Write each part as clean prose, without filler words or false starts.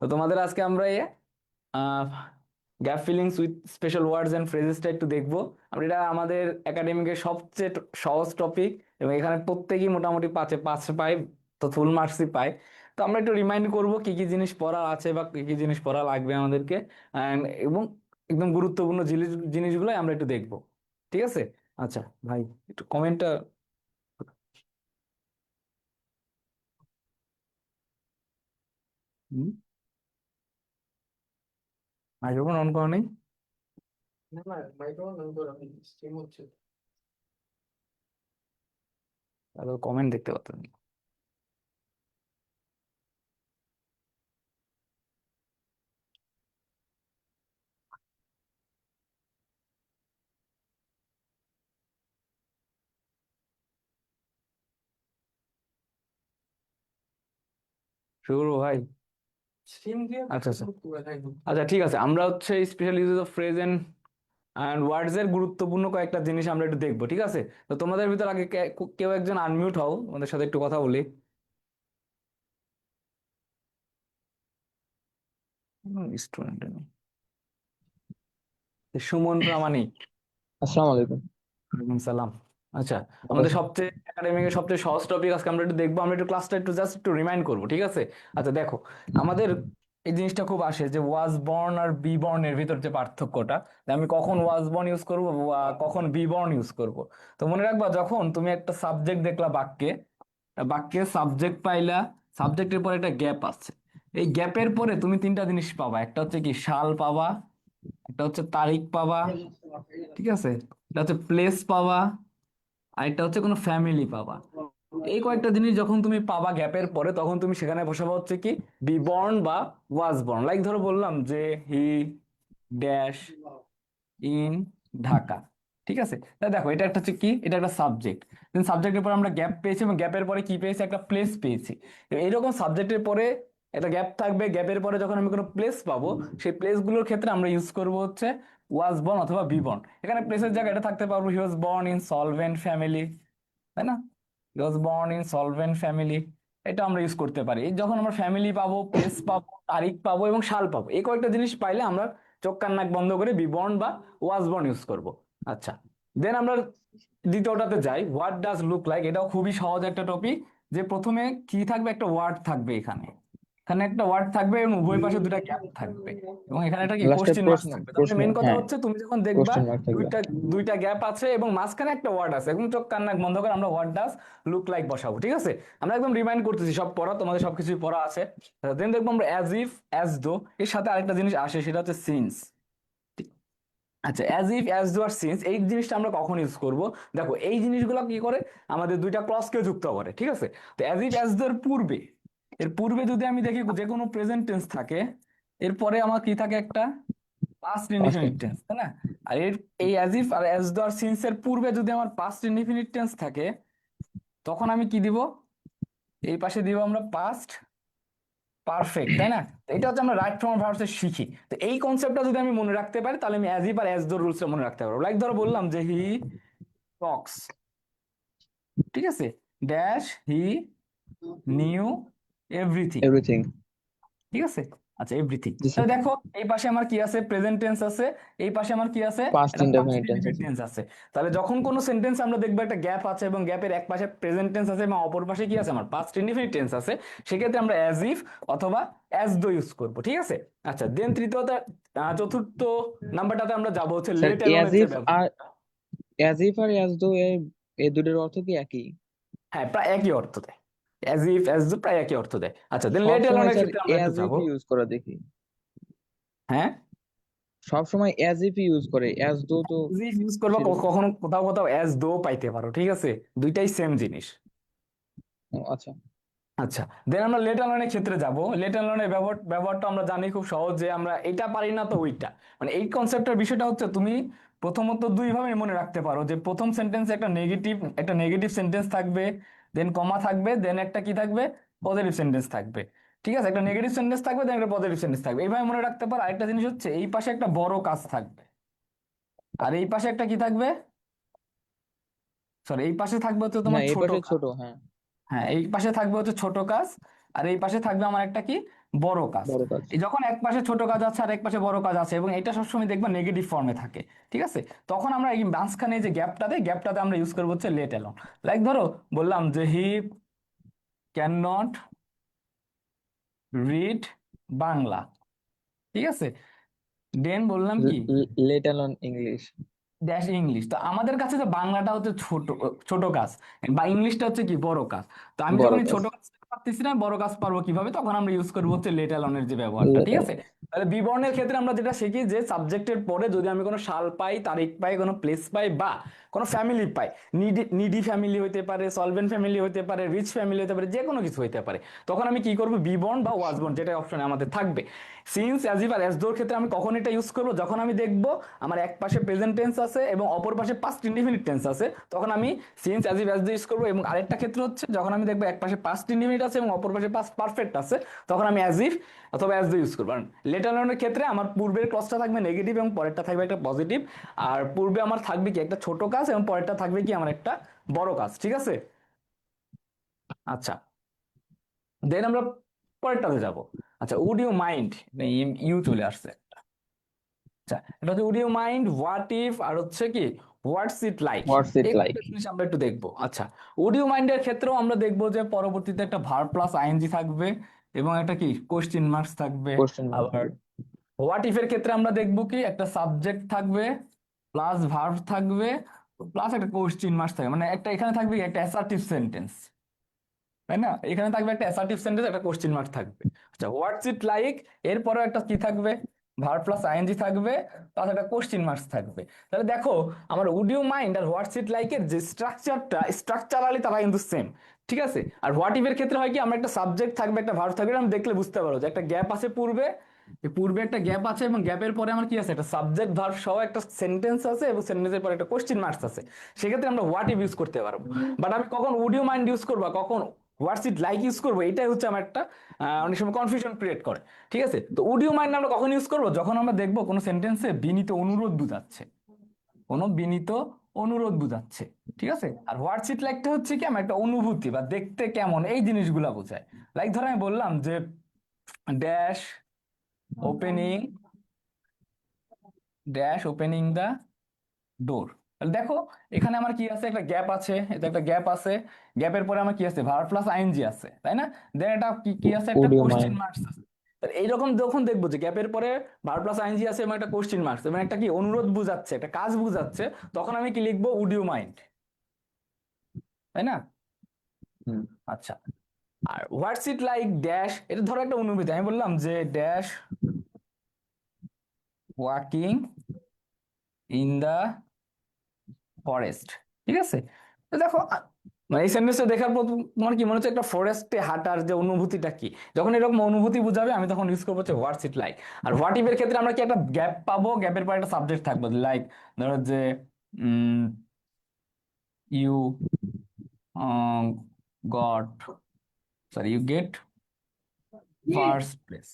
তো তোমাদের আজকে আমরা gap fillings with special words and ফ্রেজেসটা একটু দেখবো। আমরা এটা আমাদের একাডেমিকের সবচেয়ে সহজ টপিক, এবং এখানে প্রত্যেকেই মোটামুটি পাঁচে পাঁচ পায়, তো ফুল মার্কসই পায়। তো আমরা একটু রিমাইন্ড করব কি কি জিনিস পড়া আছে বা কি কি জিনিস পড়া লাগবে আমাদেরকে, এবং একদম গুরুত্বপূর্ণ জিনিসগুলো আমরা একটু দেখবো। ঠিক আছে? আচ্ছা ভাই, একটু কমেন্টটা। মাইক্রোফোন অন করা নেই? না না, মাইক্রোফোন অন করা নেই, স্ট্রিম হচ্ছে। তাহলে কমেন্ট দেখতে পাচ্ছেন। শুরু করবো ভাই? স্ট্রিম দিয়ে আচ্ছা আচ্ছা। পুরো থাকবে। আচ্ছা ঠিক আছে, আমরা হচ্ছে special uses of phrase and words এর গুরুত্বপূর্ণ কয়েকটা জিনিস আমরা একটু দেখবো। ঠিক আছে? তো তোমাদের ভিতর আগে কেউ একজন আনমিউট হও, আমাদের সাথে একটু কথা বলি। স্টুডেন্ট সুমন প্রামাণিক। আসসালামু আলাইকুম। ওয়ালাইকুম সালাম। আচ্ছা, ভালো আমাদের আছেন? সবচেয়ে একাডেমিকের সবচেয়ে সহজ টপিক আজকে আমরা একটু দেখবো। আমরা একটু ক্লাসটা একটু জাস্ট একটু রিমাইন্ড করবো। ঠিক আছে? আচ্ছা দেখো, আমাদের এই জিনিসটা খুব আসে যে ওয়াজ বর্ন আর বি বর্ন এর ভিতর যে পার্থক্যটা, যে আমি কখন ওয়াজ বর্ন ইউজ করবো বা কখন বি বর্ন ইউজ করব। তো মনে রাখবা, যখন তুমি একটা সাবজেক্ট দেখলা বাক্যে, বাক্যে সাবজেক্ট পাইলা, সাবজেক্টের পরে একটা গ্যাপ আছে। এই গ্যাপের পরে তুমি তিনটা জিনিস পাবা। একটা হচ্ছে কি সাল পাবা, একটা হচ্ছে তারিখ পাবা, ঠিক আছে, এটা হচ্ছে প্লেস পাবা, আর একটা হচ্ছে কোনো ফ্যামিলি পাবা। এই কয়েকটা জিনিস যখন তুমি পাবা গ্যাপের পরে, তখন তুমি সেখানে বসাবা হচ্ছে কি বি বর্ন বা ওয়াজ বর্ন। লাইক ধরো বললাম যে হি ড্যাশ ইন ঢাকা। ঠিক আছে? তা দেখো, এটা একটা হচ্ছে কি, এটা একটা সাবজেক্ট। দেন সাবজেক্টের পরে আমরা গ্যাপ পেয়েছি, এবং গ্যাপের পরে কি পেয়েছি, একটা প্লেস পেয়েছি। তো এইরকম সাবজেক্টের পরে একটা গ্যাপ থাকবে, গ্যাপের পরে যখন আমি কোনো প্লেস পাবো, সেই প্লেসগুলোর ক্ষেত্রে আমরা ইউজ করব হচ্ছে ওয়াজ বর্ন অথবা বি বর্ন। এখানে প্লেসের জায়গায় এটা থাকতে পারবো he was born in solvent family, তাই না? He was born in solvent family, এটা আমরা ইউজ করতে পারি। এই যখন আমরা ফ্যামিলি পাবো, প্লেস পাবো, তারিখ পাবো এবং সাল পাবো, এই কয়েকটা জিনিস পাইলে আমরা চোখ কান নাক বন্ধ করে বিবর্ণ বা ওয়াজবর্ন ইউজ করব। আচ্ছা, দেন আমরা দ্বিতীয়টাতে যাই, হোয়াট ডাজ লুক লাইক। এটাও খুবই সহজ একটা টপিক। যে প্রথমে কি থাকবে, একটা ওয়ার্ড থাকবে এখানে, এখানে একটা ওয়ার্ড থাকবে এবং উভয় পাশে দুটা গ্যাপ থাকবে, এবং এখানে একটা কি লাস্টে কোশ্চেন মার্ক প্রশ্ন থাকবে। তাহলে প্রশ্ন মেন কথা হ্যাঁ, হচ্ছে, তুমি যখন দেখবা কোশ্চেন মার্ক থাকবে। দুইটা দুইটা গ্যাপ আছে এবং মাঝখানে একটা ওয়ার্ড আছে, এবং চোখ কান নাক বন্ধ করে আমরা হোয়াট ডাজ লুক লাইক বসাবো। ঠিক আছে? আমরা একদম রিমাইন্ড করতেছি, সব পড়া তোমাদের সবকিছুই পড়া আছে। দেন দেখবো আমরা অ্যাজ ইফ, অ্যাজ দো, এর সাথে আরেকটা জিনিস আসে, সেটা হচ্ছে সিন্স। আচ্ছা, as if, as though R since, এই জিনিসটা আমরা কখন ইউজ করব? দেখো, এই জিনিসগুলো কি করে, আমাদের দুইটা ক্লজকে যুক্ত করে। ঠিক আছে? তো অ্যাজ ইফ, অ্যাজ দো এর পূর্বে, এর পূর্বে যদি আমি দেখি যে কোনো প্রেজেন্ট টেন্স থাকে, এরপরে আমার কি থাকে, একটা পাস্ট পাঁচটা। ইনডিফিনিট টেন্স, তাই না? আর এই অ্যাজ ইফ আর অ্যাজ দো আর সিন্স এর পূর্বে যদি আমার পাস্ট ইনডিফিনিট টেন্স থাকে, তখন আমি কি দিব, এই পাশে দিব আমরা পাস্ট পারফেক্ট, তাই না? তো এটা হচ্ছে আমরা রাইট ফ্রম ভার্বস শিখি। তো এই কনসেপ্টটা যদি আমি মনে রাখতে পারি, তাহলে আমি অ্যাজ ইফ আর অ্যাজ দো রুলসটা মনে রাখতে পারবো। লাইক ধরো বললাম যে হি টক্স, ঠিক আছে, dash he knew everything. Everything. ঠিক আছে? আচ্ছা, এভরিথিং। জি স্যার। তাহলে দেখো, এই পাশে আমার কি আছে, প্রেজেন্ট টেন্স আছে, এই পাশে আমার কি আছে, পাস্ট একটা পাস্ট ইনডেফিনিট টেন্স ইনডিফিনিট আছে। টেন্স আছে। তাহলে যখন কোনো সেন্টেন্স আমরা দেখবো একটা গ্যাপ আছে, এবং গ্যাপের এক পাশে প্রেজেন্ট টেন্স আছে এবং অপর পাশে কি আছে, আমার পাস্ট ইনডিফিনিট টেন্স আছে, সেক্ষেত্রে আমরা অ্যাজ ইফ অথবা অ্যাজ দো ইউজ করব। ঠিক আছে? আচ্ছা, দেন চতুর্থ নাম্বারটাতে আমরা যাবো হচ্ছে স্যার লেট অ্যালোনের যে আর ব্যবহারটা। অ্যাজ ইফ আর অ্যাজ দো এই দুটোর অর্থ কি একই? হ্যাঁ, প্রায় একই অর্থ দেয়। অ্যাজ ইফ, অ্যাজ দো প্রায় একই অর্থ দেয়। আচ্ছা, দেন সব লেট সময় অ্যালোনের স্যার ক্ষেত্রে আমরা একটু অ্যাজ ইফ যাবো। ইউজ করা দেখি। হ্যাঁ, সব সময় অ্যাজ ইফ ইউজ করে, অ্যাজ দো তো ইউজ করবা, সেরকম। কখনো কোথাও কোথাও অ্যাজ দো পাইতে পারো। ঠিক আছে? দুইটাই সেম জিনিস। ও, আচ্ছা। আচ্ছা, দেন আমরা লেট অ্যালোনের ক্ষেত্রে যাব। লেট অ্যালোনের ব্যবহারটা আমরা জানি খুব সহজ, যে আমরা এটা পারি না তো ওইটা। মানে এই কনসেপ্টের বিষয়টা হচ্ছে, তুমি প্রথমত দুই ভাবে মনে রাখতে পারো, যে প্রথম সেন্টেন্সে একটা নেগেটিভ সেন্টেন্স থাকবে, দেন কমা থাকবে, দেন একটা কি থাকবে, পজিটিভ সেন্টেন্স থাকবে। ঠিক আছে? একটা নেগেটিভ সেন্টেন্স থাকবে, দেন একটা পজিটিভ সেন্টেন্স থাকবে, এইভাবে মনে রাখতে পারো। আরেকটা জিনিস হচ্ছে, এই পাশে একটা বড় কাজ থাকবে, আর এই পাশে একটা কি থাকবে, সরি, এই পাশে থাকবে হচ্ছে না, তোমার এই ছোট পাশে কাজ। ছোট, হ্যাঁ। হ্যাঁ, এই পাশে থাকবে হচ্ছে ছোট কাজ, আর এই পাশে থাকবে আমার একটা কি, বড় কাজ। বড় কাজ। এই যখন এক পাশে ছোট কাজ আছে আর এক পাশে বড় কাজ আছে এবং এটা সবসময় দেখবা নেগেটিভ ফর্মে থাকে, ঠিক আছে, তখন আমরা এই মাঝখানে যে গ্যাপটাতে আমরা ইউজ করবো হচ্ছে লেট অ্যালোন। লাইক ধরো বললাম যে হি ক্যান নট রিড বাংলা, ঠিক আছে, দেন বললাম কি let alone English. Dash English. তো আমাদের কাছে যে বাংলাটা হচ্ছে ছোট ছোট কাজ, বা ইংলিশটা হচ্ছে কি বড় কাজ। তো আমি বড় যখন এই কাজ। ছোট কাজ পারতেছি না, বড় কাজ পারবো কিভাবে, তখন আমরা ইউজ করবো হচ্ছে লেট অ্যালোনের যে ব্যবহারটা, লেট ঠিক আছে। অ্যালোন। তাহলে বিবরণের ক্ষেত্রে আমরা যেটা শিখি যে সাবজেক্টের পরে যদি আমি কোনো সাল পাই, তারিখ পাই, কোনো প্লেস পাই, বা কোনো ফ্যামিলি পাই, নিডি ফ্যামিলি হইতে পারে, সলভেন্ট ফ্যামিলি হইতে পারে, রিচ ফ্যামিলি হতে পারে, যে কোনো কিছু হইতে পারে, তখন আমি কি করবো, বিবরণ বা ওয়াজ বর্ন যেটা অপশনে আমাদের থাকবে। সিন্স, অ্যাজ ইফ আর অ্যাজ দোর ক্ষেত্রে আমি কখন এটা ইউজ করবো, যখন আমি দেখবো আমার এক পাশে প্রেজেন্ট টেন্স আছে এবং অপর পাশে পাস্ট ইনডিফিনিট টেন্স আছে, তখন আমি since as if as though use করবো। এবং আরেকটা ক্ষেত্র হচ্ছে যখন আমি দেখবো এক পাশে পাস্ট ইনডিফিনিট আছে এবং অপর পাশে পাস্ট পারফেক্ট আছে, তখন আমি অ্যাজ ইফ অথবা অ্যাজ দো ইউজ করবো। কারণ লেটার লার্নের ক্ষেত্রে আমার পূর্বের ক্লজটা থাকবে নেগেটিভ এবং পরেরটা থাকবে একটা পজিটিভ। আর পূর্বে আমার থাকবে কি একটা ছোট কাজ এবং পরেরটা থাকবে কি আমার একটা বড় কাজ, ঠিক আছে। আচ্ছা, দেন আমরা পরেরটাতে যাব। আচ্ছা, উড ইউ মাইন্ড, ইউ চলে আসছে। আচ্ছা, এটা হচ্ছে would you mind, what if, আর হচ্ছে কি হোয়াটস ইট লাইক। হোয়াটস ইট এই লাইক। কয়েকটা জিনিস আমরা একটু দেখবো। আচ্ছা, উড ইউ মাইন্ডের ক্ষেত্রেও আমরা দেখবো যে পরবর্তীতে একটা ভার্ব প্লাস আইএনজি থাকবে এবং একটা কি কোশ্চেন মার্কস থাকবে। কোশ্চেন মার্ক আবার থাকবে। হোয়াট ইফ এর ক্ষেত্রে আমরা দেখবো কি একটা সাবজেক্ট থাকবে প্লাস ভার্ব থাকবে প্লাস একটা কোশ্চেন মার্কস থাকবে, মানে একটা এখানে থাকবে কি একটা অ্যাসার্টিভ সেন্টেন্স, তাই না, এখানে থাকবে একটা অ্যাসার্টিভ সেন্টেন্স, একটা কোশ্চেন মার্ক থাকবে। আচ্ছা, হোয়াটস ইট লাইক এরপরে একটা কি থাকবে, ভার্ব প্লাস আইএনজি থাকবে প্লাস একটা কোশ্চেন মার্কস থাকবে। তাহলে দেখো আমার উড ইউ মাইন্ড আর হোয়াটস ইট লাইক এর যে স্ট্রাকচারটা, স্ট্রাকচারালি তারা কিন্তু সেম, ঠিক আছে। আর হোয়াট ইফ এর ক্ষেত্রে হয় কি আমরা একটা সাবজেক্ট থাকবে একটা ভার্ব থাকবে, আমি দেখলে বুঝতে পারো যে একটা গ্যাপ আছে পূর্বে, এই পূর্বে একটা গ্যাপ আছে এবং গ্যাপের পরে আমার কি আছে একটা সাবজেক্ট ভার্ব সহ একটা সেন্টেন্স আছে এবং সেন্টেন্সের পরে একটা কোশ্চেন মার্কস আছে। সেক্ষেত্রে আমরা হোয়াট ইফ ইউজ করতে পারবো। বাট আমি কখন উড ইউ মাইন্ড ইউজ করবো, কখন হোয়াটস ইট লাইক ইউজ করবো, এটাই হচ্ছে আমার একটা অনেক সময় কনফিউশন ক্রিয়েট করে, ঠিক আছে। তো উড ইউ মাইন্ড আমরা কখন ইউজ করবো, যখন আমরা দেখবো কোনো সেন্টেন্সে বিনীত অনুরোধ বুঝাচ্ছে, কোনো বিনীত অনুরোধ বুঝাচ্ছে, ঠিক আছে। আর হোয়াটস ইট লাইকটা হচ্ছে কি আমার একটা অনুভূতি বা দেখতে কেমন এই জিনিসগুলা বোঝায়। লাইক ধরো আমি বললাম যে dash opening, dash opening the door. তাহলে দেখো এখানে আমার কি আছে, একটা গ্যাপ আছে, এটা একটা গ্যাপ আছে, গ্যাপের পরে আমার কি আছে ভার্ব প্লাস আইএনজি আছে, তাই না। দেন এটা কি কি আছে, একটা would you question mind. Marks আছে। তাহলে এইরকম যখন দেখবো যে গ্যাপের পরে ভার্ব প্লাস আইএনজি আছে এবং একটা কোশ্চেন মার্কস এবং একটা কি অনুরোধ বুঝাচ্ছে, একটা কাজ বুঝাচ্ছে, তখন আমি কি লিখবো, উড ইউ মাইন্ড, তাই না। হুম। আচ্ছা, আর হোয়াটস ইট লাইক ড্যাশ, এটা ধরো একটা অনুভূতি, আমি বললাম যে dash walking in the forest, ঠিক আছে। তো দেখো মানে এই সেন্টেন্সটা দেখার পর তোমার কি মনে হচ্ছে একটা ফরেস্টে হাঁটার যে অনুভূতিটা কি, যখন এরকম অনুভূতি বুঝাবে আমি তখন ইউজ করবো হচ্ছে হোয়াটস ইট লাইক। আর হোয়াট ইফ এর ক্ষেত্রে আমরা কি একটা গ্যাপ পাবো, গ্যাপের পর একটা সাবজেক্ট থাকবে, লাইক ধরো যে you got, sorry you get first place,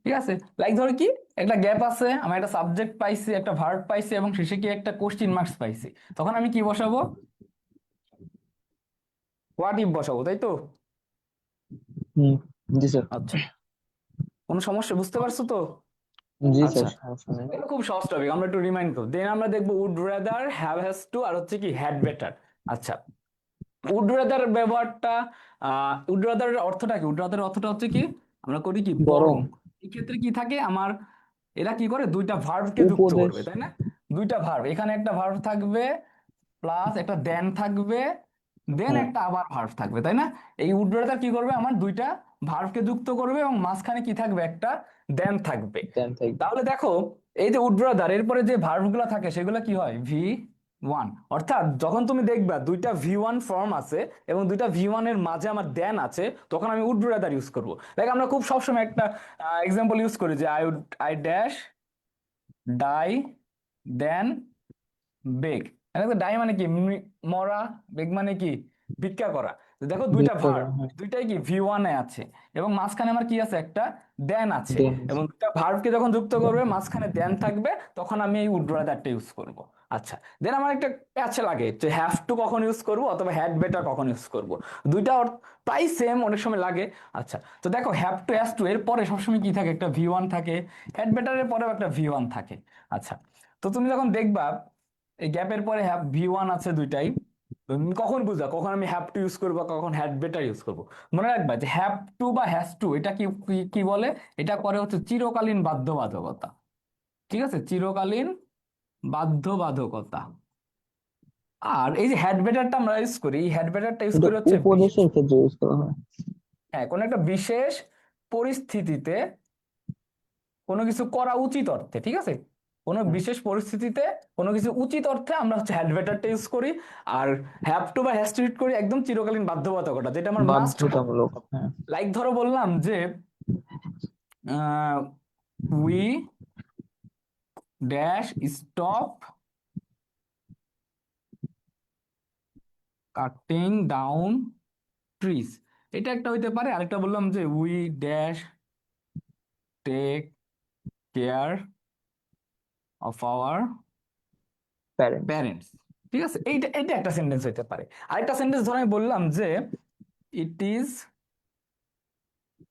ঠিক আছে। লাইক ধরো কি একটা গ্যাপ আছে, আমি একটা সাবজেক্ট পাইছি, একটা ভার্ব পাইছি এবং শেষে কি একটা কোশ্চেন মার্কস পাইছি, তখন আমি কি বসাবো, হোয়াট ইফ বসাবো, তাই তো। হুম। জি স্যার। আচ্ছা, কোনো সমস্যা বুঝতে পারছো তো। জি স্যার, আচ্ছা, সমস্যা নেই। এটা খুব সহজ টপিক, আমরা একটু রিমাইন্ড করব, দেন আমরা দেখবো would rather, have has to, আর হচ্ছে কি হ্যাড বেটার। আচ্ছা, উড রাদার ব্যবহারটা, উড রাদার অর্থটা কি, উড রাদার অর্থটা হচ্ছে কি আমরা করি কি বরং। বরং। এই ক্ষেত্রে কি থাকে আমার, এরা কি করে দুইটা ভার্বকে যুক্ত উপদেশ। করবে, তাই না। দুইটা ভার্ব, এখানে একটা ভার্ব থাকবে প্লাস একটা দেন থাকবে, দেন হুম। একটা আবার ভার্ব থাকবে, তাই না। এই উড্ডয়তা কি করবে আমার দুইটা ভার্বকে যুক্ত করবে এবং মাঝখানে কি থাকবে একটা দেন থাকবে। দেন থাকবে। তাহলে দেখো এই যে উড্ডয়তার এরপরে যে ভার্ব গুলো থাকে সেগুলো কি হয় ভি ওয়ান, অর্থাৎ যখন তুমি দেখবা দুইটা ভি ওয়ান ফর্ম আছে এবং দুইটা ভি ওয়ান এর মাঝে আমার দেন আছে, তখন আমি উড্ডয়তার ইউজ করবো। দেখ আমরা খুব সবসময় একটা এক্সাম্পল ইউজ করি যে I dash die then beg. Die মানে কি মরা, বেগ মানে কি ভিক্ষা করা। তো দেখো দুইটা ভিক্ষা ভার্ব, করা হয়। দুইটাই কি ভি ওয়ানে আছে এবং মাঝখানে আমার কি আছে একটা দেন আছে, দেন। এবং দুইটা ভার্বকে যখন যুক্ত করবে মাঝখানে দেন থাকবে, তখন আমি এই উড রাদারটা ইউজ করব। আচ্ছা, দেন আমার একটা প্যাচ লাগে যে হ্যাভ টু কখন ইউজ করব অথবা হ্যাড বেটার কখন ইউজ করব। দুইটা প্রায় সেম, অনেক সময় লাগে। আচ্ছা, তো দেখো হ্যাভ টু হ্যাজ টু এর পরে সবসময় কি থাকে, একটা ভি ওয়ান থাকে। হ্যাড বেটারের পরেও একটা ভি ওয়ান থাকে। আচ্ছা, তো তুমি যখন দেখবা এই গ্যাপের পরে হ্যাভ ভি ওয়ান আছে দুইটাই, তুমি কখন বুঝবা কখন আমি হ্যাভ টু ইউজ করবো কখন হ্যাড বেটার ইউজ করবো। মনে রাখবা যে হ্যাভ টু বা হ্যাজ টু এটা কি কি কি বলে, এটা করে হচ্ছে চিরকালীন বাধ্যবাধকতা। ঠিক আছে, চিরকালীন বাধ্যবাধকতা। আর এই যে হ্যাড বেটারটা আমরা ইউজ করি, এই হ্যাড বেটারটা ইউজ এটা করি হচ্ছে বিশেষ, উপদেশের ক্ষেত্রে ইউজ করা হয়। হ্যাঁ, কোনো একটা বিশেষ পরিস্থিতিতে কোনো কিছু করা উচিত অর্থে, ঠিক আছে, কোনো হ্যাঁ, বিশেষ পরিস্থিতিতে কোনো কিছু উচিত অর্থে আমরা হচ্ছে হ্যাড বেটারটা ইউজ করি। আর হ্যাভ টু বা হ্যাজ টু ইউজ করি একদম চিরকালীন বাধ্যবাধকতা, যেটা আমার মাস্ট করা। বাধ্যতামূলক, হ্যাঁ। লাইক ধরো বললাম যে we dash stop cutting down trees, এটা একটা হইতে পারে। আরেকটা বললাম যে we dash take care of our parents. Parents. ঠিক আছে, এইটা এটা একটা সেন্টেন্স হইতে পারে। আরেকটা সেন্টেন্স ধরো আমি বললাম যে ইট ইজ,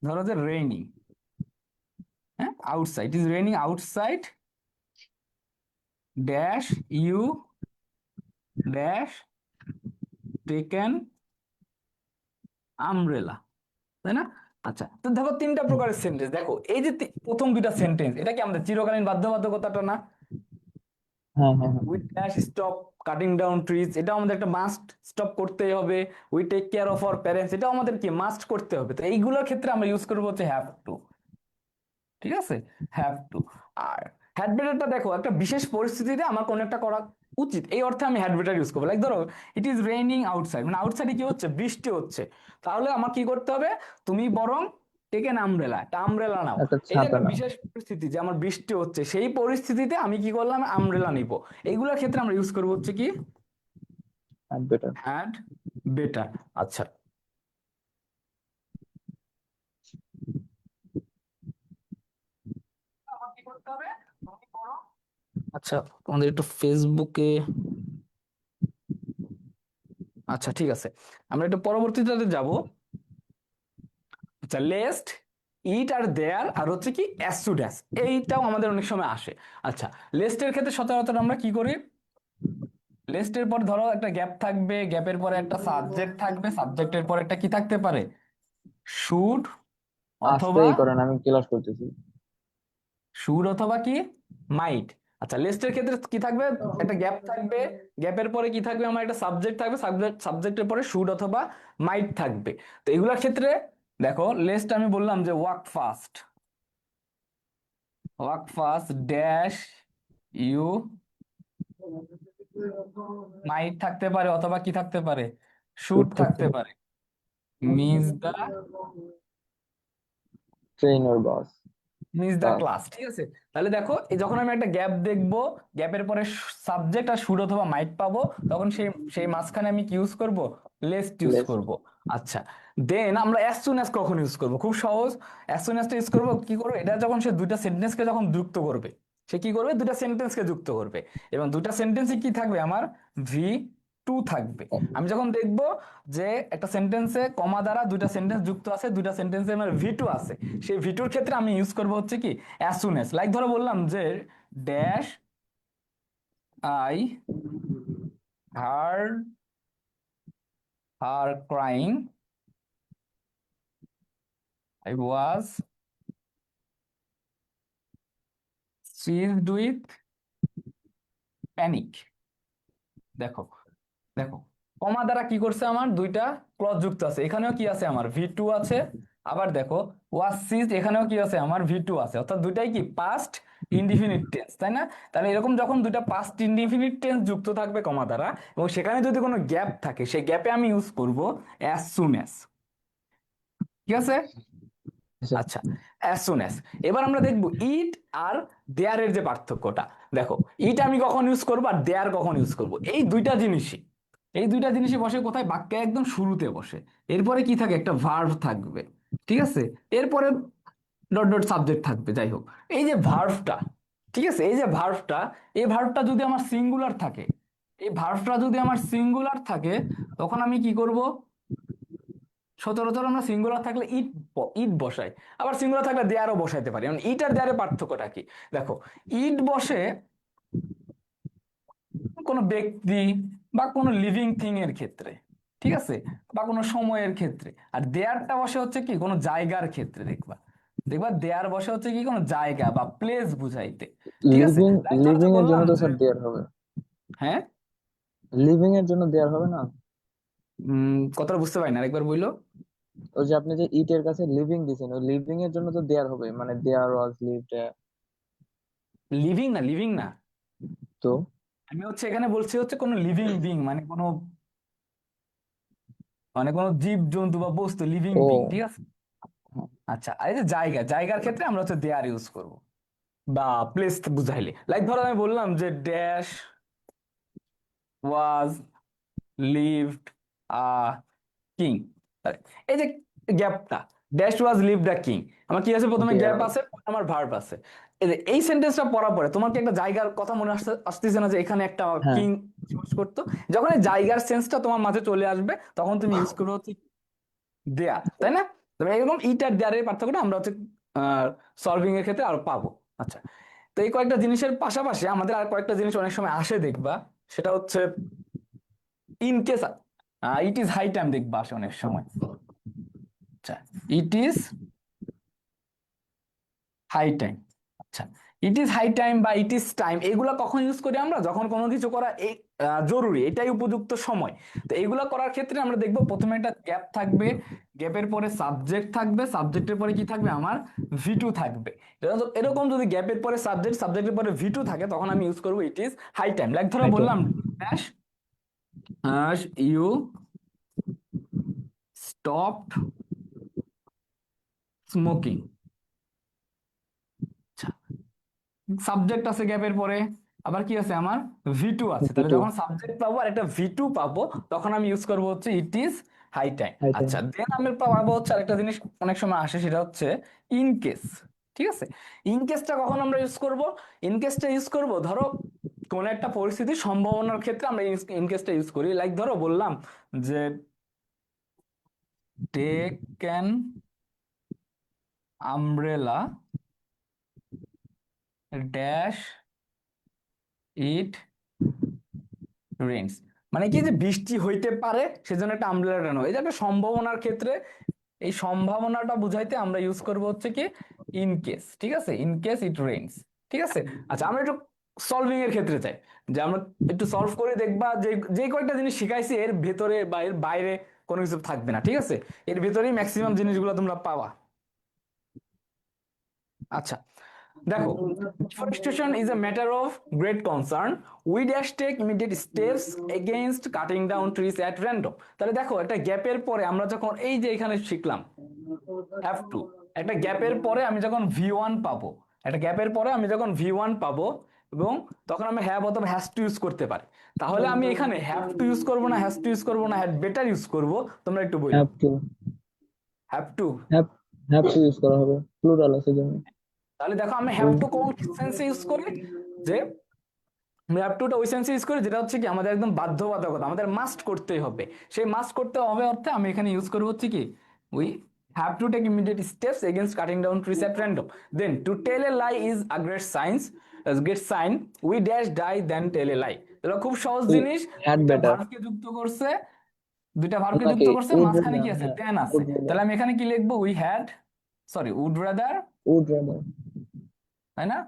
ধরো যে রেইনিং, হ্যাঁ, outside, it is raining outside dash you dash taken umbrella, তাই না? আচ্ছা, তো দেখো তিনটা প্রকারের সেন্টেন্স, দেখো এই যে প্রথম দুইটা সেন্টেন্স, এটা কি আমাদের চিরকালীন বাধ্যবাধকতাটা না? হ্যাঁ হ্যাঁ হ্যাঁ। We dash stop cutting down trees, এটাও আমাদের একটা মাস্ট, স্টপ করতেই হবে। We take care of our parents, এটাও আমাদের কি মাস্ট করতে হবে। তো এইগুলোর ক্ষেত্রে আমরা ইউজ করবো হচ্ছে হ্যাভ টু। ঠিক আছে, হ্যাভ টু। আর হ্যাড বেটারটা দেখো একটা বিশেষ পরিস্থিতিতে আমার কোনো একটা করা উচিত, এই অর্থে আমি হ্যাড বেটার ইউজ করবো। লাইক ধরো ইট ইজ রেইনিং আউটসাইড, মানে আউটসাইডে কি হচ্ছে, বৃষ্টি হচ্ছে। তাহলে আমার কি করতে হবে, তুমি বরং টেক এন আমব্রেলা, একটা আমব্রেলা নাও। একটা এই যে ছাতা একটা নাও। বিশেষ পরিস্থিতি যে আমার বৃষ্টি হচ্ছে, সেই পরিস্থিতিতে আমি কি করলাম, আমব্রেলা নিব। এইগুলোর ক্ষেত্রে আমরা ইউজ করবো হচ্ছে কি হ্যাড বেটার। Had better. আচ্ছা, আমার কি করতে হবে, তুমি বরং, আচ্ছা, তোমাদের একটু ফেসবুকে, আচ্ছা ঠিক আছে, আমরা একটু পরবর্তীটাতে যাব। আচ্ছা, লেস্ট, ইট আর দেয়ার, আর হচ্ছে কি অ্যাজ সুড অ্যাজ, এইটাও আমাদের অনেক সময় আসে। আচ্ছা, লেস্টের ক্ষেত্রে সচরাচর আমরা কি করি, লেস্টের পর ধরো একটা গ্যাপ থাকবে, গ্যাপের পরে একটা সাবজেক্ট থাকবে, সাবজেক্টের পর একটা কি থাকতে পারে, শুড অথবা, আস্তেই করেন, আমি ক্লাস করতেছি। শুড অথবা কি মাইট। আচ্ছা, লিস্টের ক্ষেত্রে কি থাকবে, একটা গ্যাপ থাকবে, গ্যাপের পরে কি থাকবে, আমার একটা সাবজেক্ট থাকবে, সাবজেক্টের পরে শুড অথবা মাইট থাকবে। তো এগুলোর ক্ষেত্রে দেখো লিস্ট আমি বললাম যে walk fast dash you might থাকতে পারে অথবা কি থাকতে পারে, শুড শুট থাকতে থাকতে পারে। পারে। Miss the train or bus. Miss the bus. Class. ঠিক আছে, তাহলে দেখো এই যখন আমি একটা গ্যাপ দেখবো, গ্যাপের পরে সাবজেক্ট আর শুড অথবা মাইট পাবো, তখন সেই সেই মাঝখানে আমি কি ইউজ করব, লেস্ট ইউজ লেস। করব। আচ্ছা, দেন আমরা অ্যাজ সুন অ্যাজ কখন ইউজ করব, খুব সহজ। অ্যাজ সুন অ্যাজটা ইউজ করবো কি করবো, এটা যখন সে দুইটা সেন্টেন্সকে যখন যুক্ত করবে, সে কি করবে, দুইটা সেন্টেন্সকে যুক্ত করবে, এবং দুইটা সেন্টেন্সে কি থাকবে, আমার ভি টু থাকবে। আমি যখন দেখবো যে একটা সেন্টেন্সে কমা দ্বারা দুইটা সেন্টেন্স যুক্ত আছে, দুইটা সেন্টেন্সে আমার ভি টু আছে, সেই ভি টুর ক্ষেত্রে আমি ইউজ করবো হচ্ছে কি অ্যাজ সুন অ্যাজ। লাইক ধরো বললাম যে dash I hard her crying, I was ceased with panic. দেখো, দেখো কমা দ্বারা কি করছে, আমার দুইটা ক্লজ যুক্ত আছে, এখানেও কি আছে, আমার ভি টু আছে। আবার দেখো ওয়াজ সিজড, এখানেও কি আছে, আমার ভি টু আছে, অর্থাৎ দুইটাই কি পাস্ট ইনডিফিনিট টেন্স, তাই না? তাহলে এরকম যখন দুইটা পাস্ট ইনডিফিনিট টেন্স যুক্ত থাকবে কমা দ্বারা, এবং সেখানে যদি কোনো গ্যাপ থাকে, সেই গ্যাপে আমি ইউজ করব অ্যাজ সুন অ্যাজ। ঠিক আছে, আচ্ছা, অ্যাজ সুন অ্যাজ। এবার আমরা দেখবো ইট আর দেয়ারের যে পার্থক্যটা। দেখো, ইট আমি কখন ইউজ করবো আর দেয়ার কখন ইউজ করবো, এই দুইটা জিনিসই বসে কোথায়, বাক্যে একদম শুরুতে বসে। এরপরে কি থাকে, একটা ভার্ব থাকবে। ঠিক আছে, এরপরে ডট ডট সাবজেক্ট থাকবে। যাই হোক, এই যে ভার্বটা, ঠিক আছে, এই যে ভার্বটা, এই ভার্বটা যদি আমার সিঙ্গুলার থাকে, এই ভার্বটা যদি আমার সিঙ্গুলার থাকে, তখন আমি কি করব? সচরাচর আমরা সিঙ্গুলার থাকলে ইট বসাই, আবার সিঙ্গুলার থাকলে দেয়ারও বসাইতে পারি। মানে ইট আর দেয়ারের পার্থক্যটা কি? দেখো, ইট বসে কোনো ব্যক্তি বা কোনো লিভিং থিং এর ক্ষেত্রে, ঠিক আছে, বা কোনো সময়ের ক্ষেত্রে। আর দেয়ারটা বসে হচ্ছে কি কোনো জায়গার ক্ষেত্রে। দেখবা দেখবা দেয়ার বসে হচ্ছে কি কোনো জায়গা বা প্লেস বুঝাইতে। ঠিক আছে, লিভিং লাইক ধরো যে লিভিং এর জন্য বললাম তো যে, স্যার দেয়ার হবে। হ্যাঁ, লিভিং এর জন্য দেয়ার হবে না? কথাটা বুঝতে পারি না, আরেকবার বললো। ওই যে আপনি যে ইটের কাছে লিভিং দিছেন, ওই লিভিং এর জন্য তো দেয়ার হবে, মানে দেয়ার ওয়াজ লিভড। লিভিং না, লিভিং না, তো আমি হচ্ছে এখানে বলছি হচ্ছে কোনো লিভিং বিং, মানে কোনো জীব জন্তু বা বস্তু, লিভিং ও বিং, ঠিক আছে। হ্যাঁ, আচ্ছা, আর এই যে জায়গার ক্ষেত্রে আমরা হচ্ছে দেয়ার ইউজ করব, বা প্লেস বুঝাইলে। লাইক ধরো আমি বললাম যে dash was lived a king. এই যে গ্যাপটা, dash was lived a king, আমার কি আছে? প্রথমে গ্যাপ দেয়ার। আছে, পরে আমার ভার্ব আছে। এই সেন্টেন্সটা পড়ার পরে তোমার কি একটা জায়গার কথা মনে আসতেছে না, যে এখানে একটা হ্যাঁ, কিং বসবাস করতো? যখন এই জায়গার সেন্সটা তোমার মাঝে চলে আসবে, তখন তুমি ইউজ করবে হচ্ছে দেয়া, তাই না? তবে এরকম ইট আর দেয়ারের পার্থক্যটা আমরা হচ্ছে সলভিং এর ক্ষেত্রে আরো পাবো। আচ্ছা, তো এই কয়েকটা জিনিসের পাশাপাশি আমাদের আর কয়েকটা জিনিস অনেক সময় আসে, দেখবা। সেটা হচ্ছে in case it is high time, দেখবা আসে অনেক সময়। আচ্ছা, ইট ইজ হাই টাইম। আচ্ছা, ইট ইজ হাই টাইম বা ইট ইজ টাইম, এগুলা কখন ইউজ করি আমরা? যখন কোনো কিছু করা জরুরি, এটাই উপযুক্ত সময়। তো এগুলা করার ক্ষেত্রে আমরা দেখবো প্রথমে একটা গ্যাপ থাকবে, গ্যাপের পরে সাবজেক্ট থাকবে, সাবজেক্টের পরে কি থাকবে? আমার ভি2 থাকবে। এরকম যদি গ্যাপের পরে সাবজেক্ট, সাবজেক্টের পরে ভি2 থাকে, তখন আমি ইউজ করবো it is high time. Like ধরো হাই টাইম। বললাম dash you stopped smoking. Subject আছে গ্যাপের পরে, আবার কি আছে? আমার ভি2 আছে। তাহলে টু যখন সাবজেক্ট পাবো আর একটা ভি2 পাবো, তখন আমি ইউজ করবো হচ্ছে it is high time. High time. আচ্ছা, দেন আমি পাবো হচ্ছে আরেকটা জিনিস অনেক সময় আসে, সেটা হচ্ছে ইন কেস। ঠিক আছে, ইন কেসটা কখন আমরা ইউজ করব? ইন কেসটা ইউজ করব ধরো কোন একটা পরিস্থিতির সম্ভাবনার ক্ষেত্রে আমরা ইন কেসটা ইউজ করি। লাইক ধরো বললাম যে take can umbrella dash it rains. মানে কি, যে বৃষ্টি হইতে পারে, সেজন্য একটা আমব্রেলা টানো। এই যে একটা সম্ভাবনার ক্ষেত্রে, এই সম্ভাবনাটা বুঝাইতে আমরা ইউজ করব হচ্ছে কি ইন কেস। ঠিক আছে, ইন কেস ইট রেইনস। ঠিক আছে। আচ্ছা, আমরা একটু সলভিং এর ক্ষেত্রে চাই, যে আমরা একটু সলভ করে দেখবা যে যে কয়েকটা জিনিস শিখাইছি এর ভেতরে বা এর বাইরে কোনো কিছু থাকবে না। ঠিক আছে, এর ভেতরেই ম্যাক্সিমাম জিনিসগুলো তোমরা পাবা। আচ্ছা, দেখো, deforestation is a matter of great concern. We dash take immediate steps against cutting down trees at random. তাহলে দেখো, একটা গ্যাপের পরে আমরা যখন এই যে এখানে শিখলাম হ্যাভ টু, একটা গ্যাপের পরে আমি যখন ভি1 পাবো, একটা গ্যাপের পরে আমি যখন ভি1 পাবো, এবং তখন আমি হ্যাভ অথবা হ্যাজ টু ইউজ করতে পারি। তাহলে আমি এখানে হ্যাভ টু ইউজ করবো না হ্যাজ টু ইউজ করবো না হ্যাড বেটার ইউজ করবো? তোমরা একটু বললো। Have to. Have to. Have have to use করা হবে, প্লুরাল আছে জন্য। তাহলে দেখো, আমি হ্যাভ টু কোন সেন্সে ইউজ করি? যে আমি হ্যাভ টুটা ওই সেন্সে ইউজ করি যেটা হচ্ছে কি আমাদের একদম বাধ্যবাধকতা, আমাদের মাস্ট করতেই হবে। সেই মাস্ট করতে হবে অর্থে আমি এখানে ইউজ করবো হচ্ছে কি we have to take immediate steps against cutting down trees at random. Then to tell a lie is a great sin, we dash die than tell a lie. এটা খুব সহজ উই জিনিস। হ্যাড দুইটা better. ভার্বকে যুক্ত করছে, দুইটা ভার্বকে যুক্ত নাকি করছে, উড। মাঝখানে কি আছে? হ্যাঁ, দেন আছে। Would rather. তাহলে আমি এখানে কি লিখবো? We had, sorry, would rather, would rather. তাই না?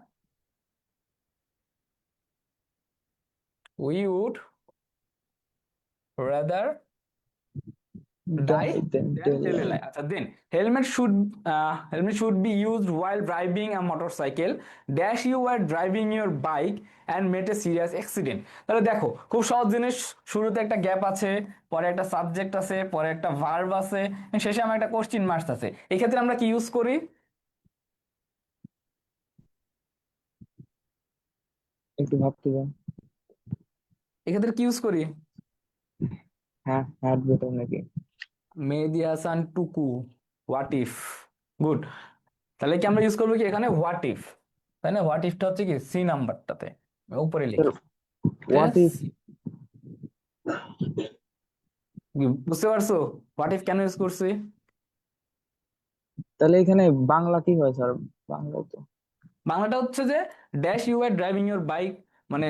We would rather die die than than tell. tell a lie. আচ্ছা, then helmet should be used while driving a motorcycle dash you were driving your bike and made a serious accident. তাহলে দেখো, খুব সহজ জিনিস। শুরুতে একটা gap আছে, পরে একটা সাবজেক্ট আছে, পরে একটা ভার্ব আছে, এবং শেষে আমার একটা কোশ্চেন মার্ক আছে। এই ক্ষেত্রে আমরা কি ইউজ করি? একটু ভাবতে দাও। এক্ষেত্রে কি ইউজ করি? হ্যাঁ, হ্যাড বেটার নাকি? মেহেদি হাসান টুকু, হোয়াট ইফ। গুড। তাহলে কি আমরা ইউজ করবো কি এখানে হোয়াট ইফ? তাই না? হোয়াট ইফটা হচ্ছে কি সি নাম্বারটাতে, উপরে স্যার লিখি। হোয়াট ইফ, বুঝতে পারছো হোয়াট ইফ কেন ইউজ করছি? তাহলে এখানে বাংলা কি হয় স্যার? বাংলায় তো বাংলাটা হচ্ছে যে dash you are driving your bike, মানে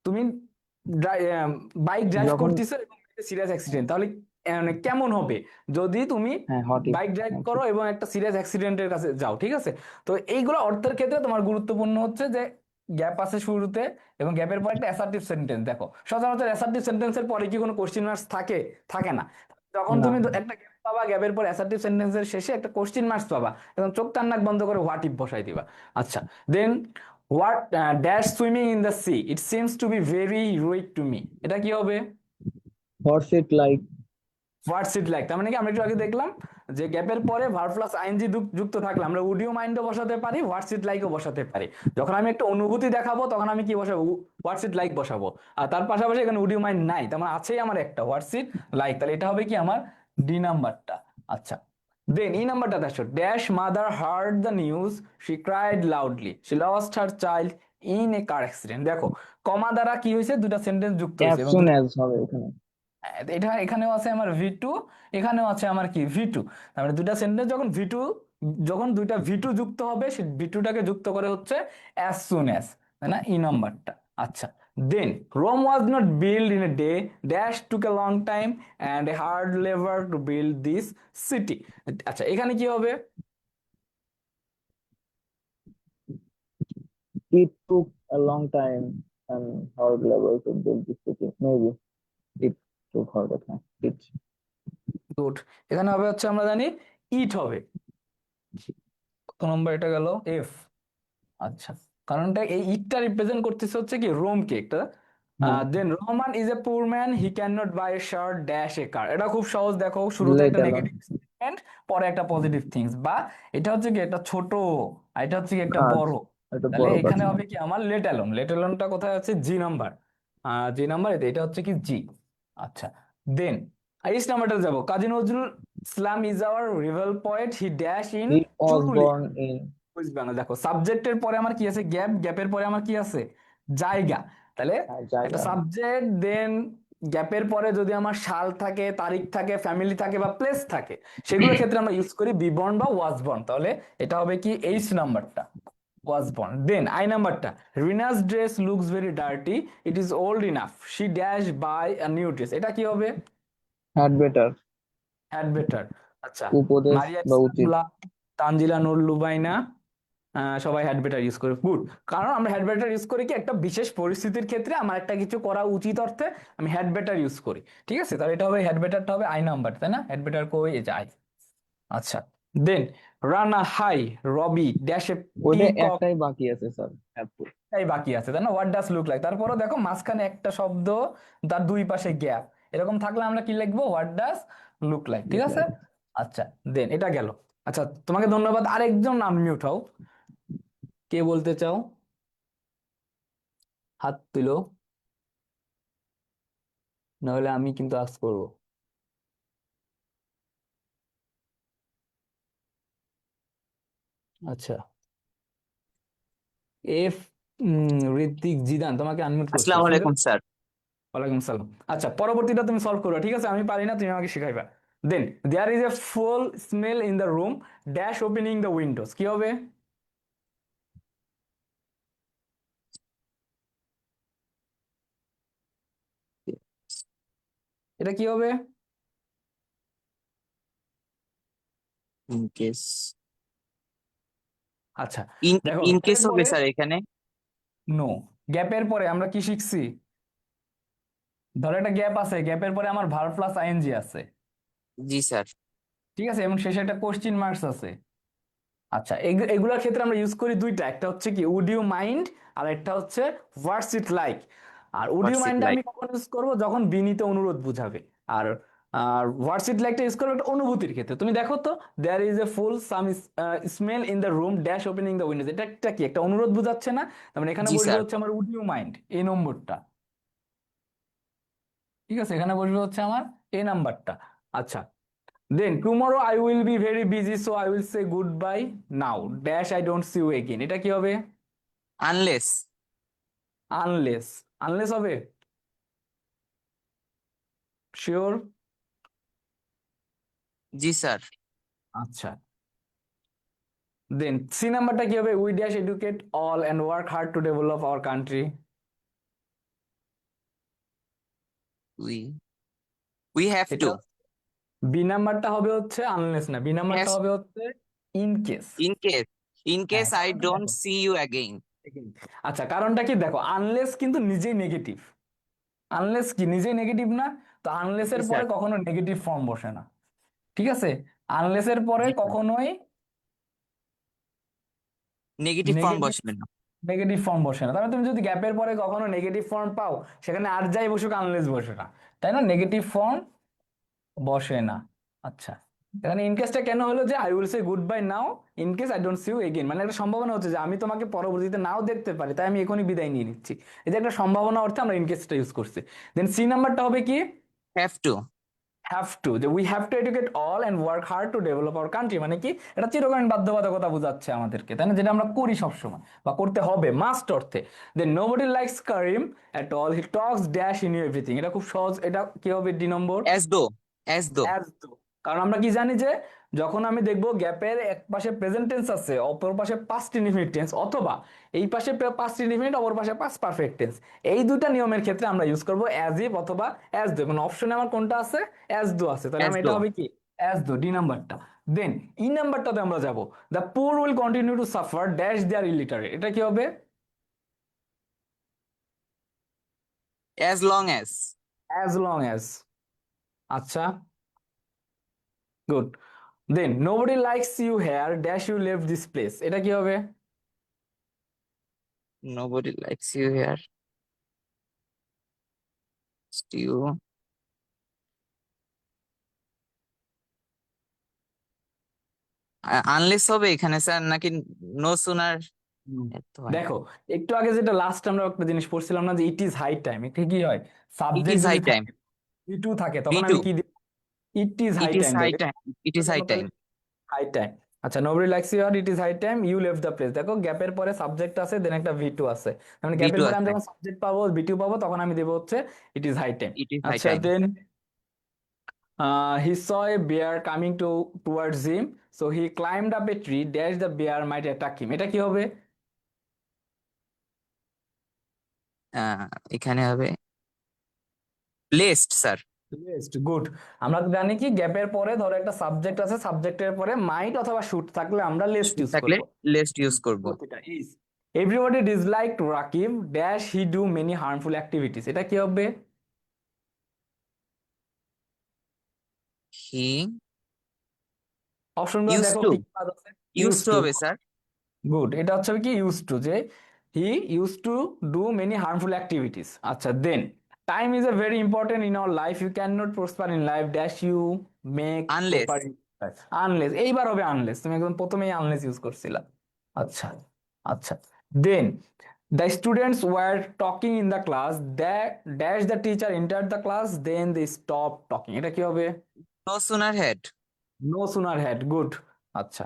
তুমি বাইক ড্রাইভ যখন, করতেছো এবং সিরিয়াস অ্যাক্সিডেন্ট, তাহলে মানে কেমন হবে যদি তুমি হ্যাঁ হোয়াট ইফ, বাইক ড্রাইভ করো এবং একটা সিরিয়াস অ্যাক্সিডেন্টের কাছে যাও, ঠিক আছে? তো এইগুলো অর্থের ক্ষেত্রে তোমার গুরুত্বপূর্ণ হচ্ছে যে গ্যাপ আছে শুরুতে এবং গ্যাপের পর একটা অ্যাসার্টিভ সেন্টেন্স। দেখো সচরাচর অ্যাসার্টিভ সেন্টেন্সের পরে কি কোনো কোশ্চেন মার্কস থাকে? থাকে না। যখন না তুমি একটা গ্যাপ পাবা, গ্যাপের পর অ্যাসার্টিভ সেন্টেন্সের শেষে একটা কোশ্চেন মার্কস পাবা এবং চোখ কান নাক বন্ধ করে হোয়াট ইফ বসাই দিবা। আচ্ছা, then what dash swimming in the sea, it seems to be very heroic to me, এটা কি হবে? Horse it like, what's it like, তার মানে কি আমরা একটু আগে দেখলাম যে গ্যাপের পরে ভার্ব প্লাস আইএনজি যুক্ত থাকলে আমরা উড ইউ মাইন্ডও বসাতে পারি, হোয়াটস ইট লাইকও বসাতে পারি। যখন আমি একটা অনুভূতি দেখাবো তখন আমি কি বসাবো? হোয়াটস ইট লাইক বসাবো। আর তার পাশাপাশি এখানে উড ইউ মাইন্ড নাই, তার মানে আছেই আমার একটা হোয়াটস ইট লাইক, তাহলে এটা হবে কি আমার ডি নাম্বারটা। আচ্ছা, দেন ই নাম্বারটা দেখো, dash mother hard the news, she cried loudly, she lost her child in a car accident. দেখো কমা দ্বারা কি হয়েছে, দুটা সেন্টেন্স যুক্ত অ্যাজ হয়েছে এবং সুন অ্যাজ হবে এখানে। এটা এখানেও আছে আমার ভি টু, এখানেও আছে আমার কি ভি টু। তার মানে দুটা সেন্টেন্স যখন ভি টু, যখন দুইটা ভি টু যুক্ত হবে সে ভি টুটাকে যুক্ত করে হচ্ছে অ্যাজ সুন অ্যাজ, তাই না? ই নাম্বারটা। আচ্ছা, then Rome was not build in a day, dash took a long time and a hard labour to build this city. আচ্ছা, এখানে কি হবে? It took a long time and hard labor to build this city. Maybe it took hard time. It. Good. এখানে হবে হচ্ছে আমরা জানি ইট হবে। কত নম্বর এটা গেল? এফ। আচ্ছা, কারণটা এই ইটটা রিপ্রেজেন্ট করতেছে হচ্ছে কি রোমকে একটা। হ্যাঁ, দেন Rahman is a poor man, he can not buy a shirt dash a car. এটা খুব সহজ, দেখো শুরুতে let একটা alone নেগেটিভ স্টেটমেন্ট, পরে একটা পজিটিভ থিংস, বা এটা হচ্ছে কি একটা ছোট, আর এটা হচ্ছে কি একটা কাজ, বড়। একটা তাহলে বড় কাজ। এখানে হবে কি আমার লেট অ্যালোন, লেট অ্যালোনটা কোথায় আছে? জি নাম্বার, জি নাম্বার, এটা হচ্ছে কি জি। আচ্ছা, দেন এইচ নাম্বারটা যাবো, কাজী নজরুল ইসলাম ইজ আওয়ার রিভেল poet, he dash in He was truly. born in, West Bengal. দেখো সাবজেক্টের পরে আমার কি আছে? গ্যাপ, গ্যাপের পরে আমার কি আছে? জায়গা। তাহলে একটা জায়গা। সাবজেক্ট, দেন গ্যাপের পরে যদি আমার সাল থাকে, তারিখ থাকে, ফ্যামিলি থাকে বা প্লেস থাকে, সেগুলোর ক্ষেত্রে আমরা ইউজ করি বি বর্ন বা ওয়াজ বর্ন। তাহলে এটা হবে কি এইচ নাম্বারটা, ওয়াজ বর্ন। দেন আই নাম্বারটা, Rina's dress looks very dirty, it is old enough, she dash buy a new dress, এটা কি হবে? Had better, had better. আচ্ছা, উপদেশ মারিয়া বা উচিত। ইসলামুল্লাহ, তানজিলা নুর লুবাইনা, সবাই হ্যাড বেটার ইউজ করে। গুড। কারণ আমরা হ্যাড বেটার ইউজ করি কি একটা বিশেষ পরিস্থিতির ক্ষেত্রে আমার একটা কিছু করা উচিত অর্থে আমি হ্যাড বেটার ইউজ করি, ঠিক আছে? তাহলে এটা হবে হ্যাড বেটারটা হবে আই নাম্বার, তাই না? হ্যাড বেটার কই, এই যে আই। আচ্ছা, then Rana high Robi dash a ওইটা পিকক, একটাই বাকি আছে স্যার। এই বাকি আছে, তাই না? হোয়াট ডাজ লুক লাইক, তারপরও দেখো মাঝখানে একটা শব্দ, তার দুই পাশে গ্যাপ, এরকম থাকলে আমরা কি লিখবো? হোয়াট ডাজ লুক লাইক, ঠিক Look আছে? like. আচ্ছা, দেন এটা গেল। আচ্ছা, তোমাকে ধন্যবাদ। আরেকজন আনমিউট হও, কে বলতে চাও? হাত তুলো, নাহলে আমি কিন্তু আজ করবো। আচ্ছা, এফ ঋত্বিক জিদান, তোমাকে আনমিউট করছি, আসসালামু শুনতে আলাইকুম পাচ্ছ? স্যার। ওয়ালাইকুম সালাম। আচ্ছা, পরবর্তীটা তুমি সলভ করো, ঠিক আছে? আমি পারি না, তুমি আমাকে শিখাইবা। Then there is a foul smell in the room, dash opening the windows, কি হবে? এটা কি হবে? ইন কেস, আচ্ছা, ইন দেখো ইন গ্যাপের কেস হবে পরে, স্যার এখানে। নো, গ্যাপের পরে আমরা কি শিখছি? ধরো একটা গ্যাপ আছে, গ্যাপের পরে আমার ভার্ব প্লাস আইএনজি আছে, জি স্যার। ঠিক আছে? এবং শেষে একটা কোশ্চিন মার্কস আছে। আচ্ছা, এগুলোর ক্ষেত্রে আমরা ইউজ করি দুইটা, একটা হচ্ছে কি উড ইউ মাইন্ড, আর একটা হচ্ছে হোয়াটস ইট লাইক। আর would you what's it mind like. আমি কখন ইউজ করবো? যখন বিনীত অনুরোধ বুঝাবে। আর আর হোয়াটস ইট লাইকটা ইউজ করবো একটা অনুভূতির ক্ষেত্রে। তুমি দেখো তো, there is a foul some smell in the room dash opening the windows, এটা একটা কি একটা অনুরোধ বুঝাচ্ছে না? তার মানে এখানে জি বসবে স্যার। হচ্ছে আমার উড ইউ মাইন্ড, এই নম্বরটা, ঠিক আছে? এখানে বসবে হচ্ছে আমার এই নাম্বারটা। আচ্ছা, then tomorrow I will be very busy so I will say goodbye now dash I don't see you again, এটা কি হবে? আনলেস। আনলেস। আনলেস হবে? শিওর? জি স্যার। আচ্ছা, দেন সি নাম্বারটা কি হবে? We dash educate all and work hard to develop our country. We we have এটা টু। বি নাম্বারটা হবে হচ্ছে আনলেস না, বি নাম্বারটা হ্যাজ। হবে হচ্ছে in case. In case. In হ্যাঁ, কেস আই কারণটা ডোন্ট দেখো। See you again. আচ্ছা, কারণটা কি দেখো, আনলেস কিন্তু নিজেই নেগেটিভ। আনলেস কি নিজেই নেগেটিভ না? তো জি আনলেসের পরে স্যার। কখনো নেগেটিভ ফর্ম বসে না, ঠিক আছে? আনলেসের পরে জি স্যার। কখনোই নেগেটিভ ফর্ম নেগেটিভ বসবে না। নেগেটিভ ফর্ম বসে না। তাহলে তুমি যদি গ্যাপের পরে কখনো নেগেটিভ ফর্ম পাও, সেখানে আর যাই বসুক আনলেস বসে না, তাই না? নেগেটিভ ফর্ম বসে না। আচ্ছা, এখানে ইনকেসটা কেন হলো যে I will say goodbye now in case I don't see you again, মানে একটা সম্ভাবনা হচ্ছে যে আমি তোমাকে পরবর্তীতে নাও দেখতে পারি, তাই আমি এখনই বিদায় নিয়ে নিচ্ছি। এই যে একটা সম্ভাবনা অর্থে আমরা ইনকেসটা ইউজ করছি। দেন সি নাম্বারটা হবে কি? Have to. হ্যাভ টু, যে we have two educate all and work hard to develop our country, মানে কি এটা চিরকালীন বাধ্যবাধকতা বোঝাচ্ছে আমাদেরকে, তাই না? যেটা আমরা করি সবসময় বা করতে হবে মাস্ট অর্থে। Then nobody likes Karim at all, he talks dash in you everything, এটা খুব সহজ। এটা কি হবে? D number. As though. As though. As though. কারণ আমরা কি জানি যে যখন আমি দেখবো গ্যাপের এক পাশে প্রেজেন্ট টেন্স আছে, অপর পাশে পাস্ট ইনডিফিনিট টেন্স, অথবা এই পাশে পাস্ট ইনডিফিনিট, অপর পাশে পাস্ট পারফেক্ট টেন্স, এই দুটা নিয়মের ক্ষেত্রে আমরা ইউজ করব অ্যাজ ইফ অথবা অ্যাজ দো। মানে অপশনে আমার কোনটা আছে? অ্যাজ দো আছে, তাহলে অ্যাজ আমার দো। এটা হবে কি? অ্যাজ দো, ডি নাম্বারটা। দেন ই নাম্বারটাতে আমরা যাব, the poor will continue to suffer dash their illiterate, এটা কি হবে? As long as. As long as. আচ্ছা, good. Then nobody likes you here dash you leave this place, এটা কি হবে? Nobody likes you here you. Unless হবে এখানে sir, নাকি নো সুনার? হুম। এত হয় না। দেখো, একটু আগে যেটা লাস্ট আমরা একটা জিনিস পড়ছিলাম না, যে ইট ইজ হাই টাইম, এটা কি হয়? ইট সাবজেক্ট ইজ হাই যদি টাইম। থাকে, ভি টু থাকে, ভি তখন টু। আমি কি দিব? It is high it is time high দেবো। টাইম। ইট ইজ এটার হাই জন্য টাইম। তাহলে হাই টাইম। আচ্ছা, নোবডি লাইকস ইউ আর it is high time you leave the place, দেখো গ্যাপের পরে সাবজেক্ট আছে, দেন একটা ভি টু আছে, মানে ভি গ্যাপের টু পরে আমি আছে। যখন সাবজেক্ট পাবো, ভি টু পাবো, তখন আমি দেবো হচ্ছে it is high time. It is high আচ্ছা, time. Then he saw a bear coming towards him, so he climbed up a tree dash the bear might attack him, এটা কি হবে? এখানে হবে প্লেসড স্যার। Best, good. আমরা জানি কি গ্যাপের পরে ধরো একটা সাবজেক্ট আছে, সাবজেক্টের পরে মাইট অথবা শুড থাকলে আমরা লেস্ট ইউজ থাকলে করব। লেস্ট ইউজ করব। প্রতিটা is. Everybody dislike Rakib dash he do many harmful activities, এটা কি হবে? হি অপশনগুলো ইউজ দেখো টু। কি কি বাদ আছে। ইউজ ইউজ টু টু, হবে স্যার। গুড। এটা হচ্ছে কি ইউজ টু, যে he use to do many harmful activities. আচ্ছা, then time is a very important in our life you can not prosper in life dash you make unless. Proper. Unless, এইবার হবে unless, তুমি একদম প্রথমেই unless use করছিলা। আচ্ছা, আচ্ছা, then the students were talking in the class dash the teacher enter the class than they stop talking, এটা কি হবে? No sooner had. No sooner had, good. আচ্ছা,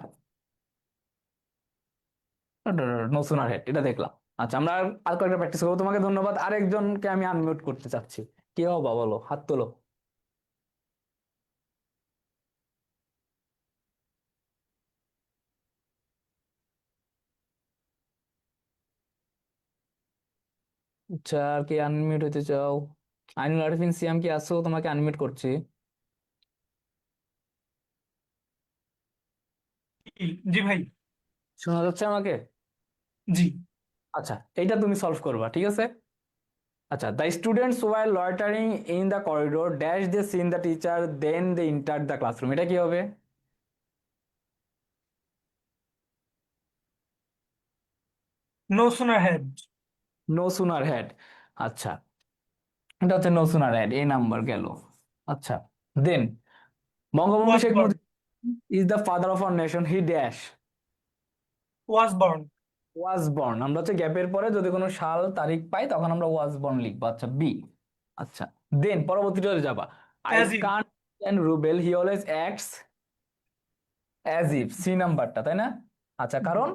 নো সুনার হেড, এটা দেখলাম। আচ্ছা, আমরা আর কয়েকটা প্র্যাকটিস করবো। তোমাকে ধন্যবাদ। আরেকজনকে আমি আনমিউট করতে চাচ্ছি। কে হবা বলো, হাত তোলো। আচ্ছা, আর কে আনমিউট হতে চাও? আইনুল আরিফিন সিয়াম কি আছো? তোমাকে আনমিউট করছি। জি ভাই। শোনা যাচ্ছে আমাকে? জি। আচ্ছা, এইটা তুমি সলভ করবা, ঠিক আছে? আচ্ছা, the students were loitering in the corridor dash they seen the teacher than they enter the classroom, এটা কি হবে? No sooner had. No sooner had. আচ্ছা, এটা হচ্ছে নো সুনার হ্যাড, এই নাম্বার গেল। আচ্ছা, then Bangabandhu was Sheikh born. Mujib is the father of our nation he dash was born. Was born. আমরা হচ্ছে গ্যাপের পরে যদি কোনো সাল তারিখ পাই, তখন আমরা ওয়াজ বর্ন লিখবো। আচ্ছা, বি। আচ্ছা, দেন পরবর্তীটা যাবা। I as in. কান্ট and Rubel, he always acts as if, C নাম্বারটা, তাই না? আচ্ছা, কারণ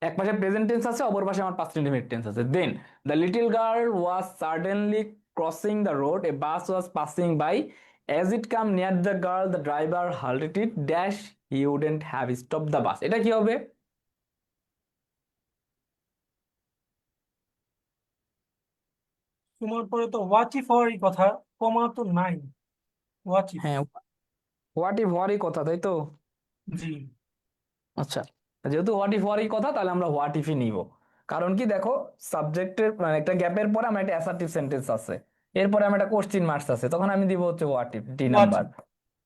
এক পাশে প্রেজেন্ট টেন্স আছে, অপর পাশে আমার পাস্ট ইনডিফিনিট টেন্স আছে। Then the little girl was suddenly crossing the road, a bus was passing by, as it come near the girl the driver halted it dash, he wouldn't have stop the bus. এটা কি হবে? তোমার পরে তো ওয়াচিফ হওয়ারই কথা, কমা তো নাই। ওয়াচিফ। হ্যাঁ, হোয়াট ইফ হওয়ারই কথা, তাই তো? জি। আচ্ছা, যেহেতু হোয়াট ইফ হওয়ারই কথা, তাহলে আমরা হোয়াট ইফই নিব। কারণ কি, দেখো, সাবজেক্টের মানে একটা গ্যাপের পরে আমার একটা অ্যাসার্টিভ সেন্টেন্স আছে, এরপরে আমার একটা কোশ্চিন মার্কস আছে, তখন আমি দিব হচ্ছে what if, D number. What if.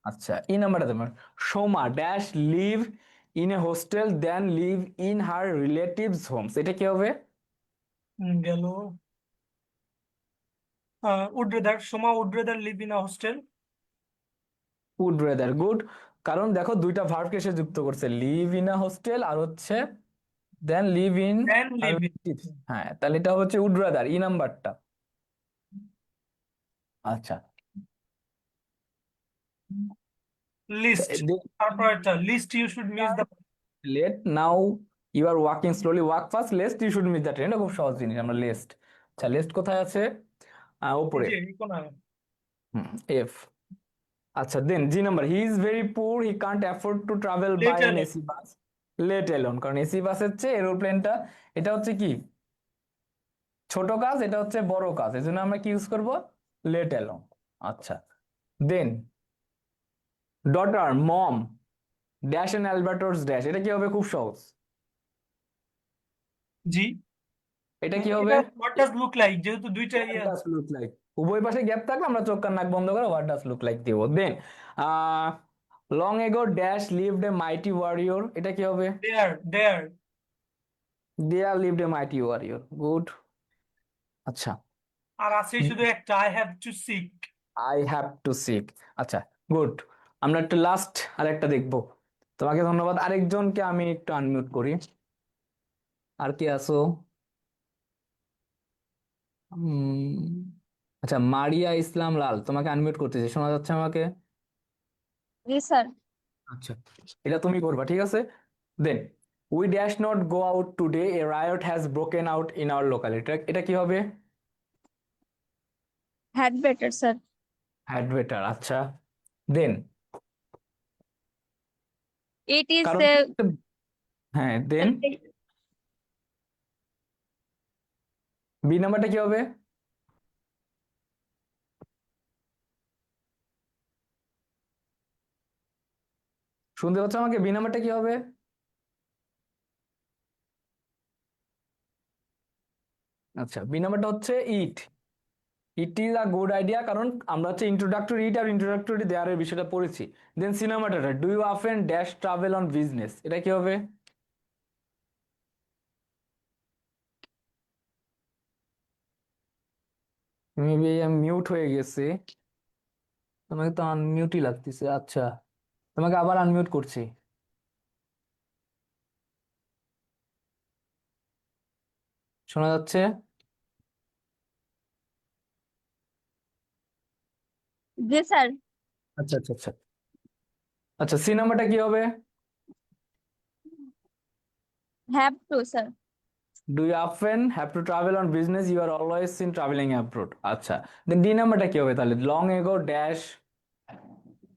আচ্ছা, ই নাম্বারটা তোমার, Soma dash live in a hostel than live in her relatives homes. এটা কি হবে? গেল। Would rather, Soma would rather live in a hostel. Would rather, good. কারণ দেখো, দুইটা ভার্বকে সে যুক্ত করছে, লিভ ইন আ হোস্টেল আর হচ্ছে than live in than her live in. Relatives. হ্যাঁ, তাহলে এটা হচ্ছে উড রেদার, ই নাম্বারটা। আচ্ছা, লিস্ট। তারপর একটা lest, you should miss the. Let now you are walking slowly, walk fast, lest you should miss the train. এটা খুব সহজ জিনিস, আমরা লেস্ট। আচ্ছা, লেস্ট কোথায় আছে? উপরে। যে কোনায়। এফ। আচ্ছা, then G number, he is very poor, he can't afford to travel by let অ্যান এলো। AC bus, let alone. কারণ এসি বাসের চেয়ে এরোপ্লেনটা, এটা হচ্ছে কি, ছোট কাজ, এটা হচ্ছে বড় কাজ, এই জন্য আমরা কি ইউজ করব? Let alone. আচ্ছা, then daughter, mom dash and Albertos dash. এটা কি হবে? খুব সহজ। জি। এটা কি হবে? এটা হোয়াট ডাজ লুক লাইক, যেহেতু দুইটা হোয়াট ইয়ে ডাজ আছে। লুক লাইক, উভয় পাশে গ্যাপ থাকলে আমরা চোখ কান নাক বন্ধ করে হোয়াট ডাজ লুক লাইক দিব। Then long ago dash lived a mighty warrior. এটা কি হবে? There there. There lived a mighty warrior, good. আচ্ছা, আর আছে শুধু একটা, I have to seek. I have to seek. আচ্ছা, গুড। আমরা একটু লাস্ট আর একটা দেখবো। তোমাকে ধন্যবাদ। আরেকজনকে আমি একটু আনমিউট করি। আর কি আছো? আচ্ছা, মারিয়া ইসলাম লাল, তোমাকে আনমিউট করতেছি, শোনা যাচ্ছে আমাকে? জি স্যার। আচ্ছা, এটা তুমি করবা, ঠিক আছে? Then we dash not go out today, a riot has broken out in our locality. এটা কি হবে? Had better sir. Had better. আচ্ছা, দেন ইট ইজ কারণ, হ্যাঁ, দেন বি নাম্বারটা কি হবে? শুনতে পাচ্ছ আমাকে? বি নাম্বারটা কি হবে? আচ্ছা, বি নাম্বারটা হচ্ছে it. It is a good idea, কারণ আমরা হচ্ছে ইন্ট্রোডাক্টরি ইট আর ইন্ট্রোডাক্টরি দেয়ারের বিষয়টা পড়েছি। দেন সি নাম্বারটা, do you often dash travel on business. এটা কি হবে? মেবি আমি মিউট হয়ে গেছি, তোমাকে তো আনমিউটই লাগতেছে। আচ্ছা, তোমাকে আবার আনমিউট করছি। শোনা যাচ্ছে? জি স্যার। আচ্ছা আচ্ছা আচ্ছা। আচ্ছা, সি নাম্বারটা কি হবে? Have to sir. Do you often have to travel on business, you are always seen travelling abroad. আচ্ছা, দেন ডি নাম্বারটা কি হবে তাহলে? Long ago dash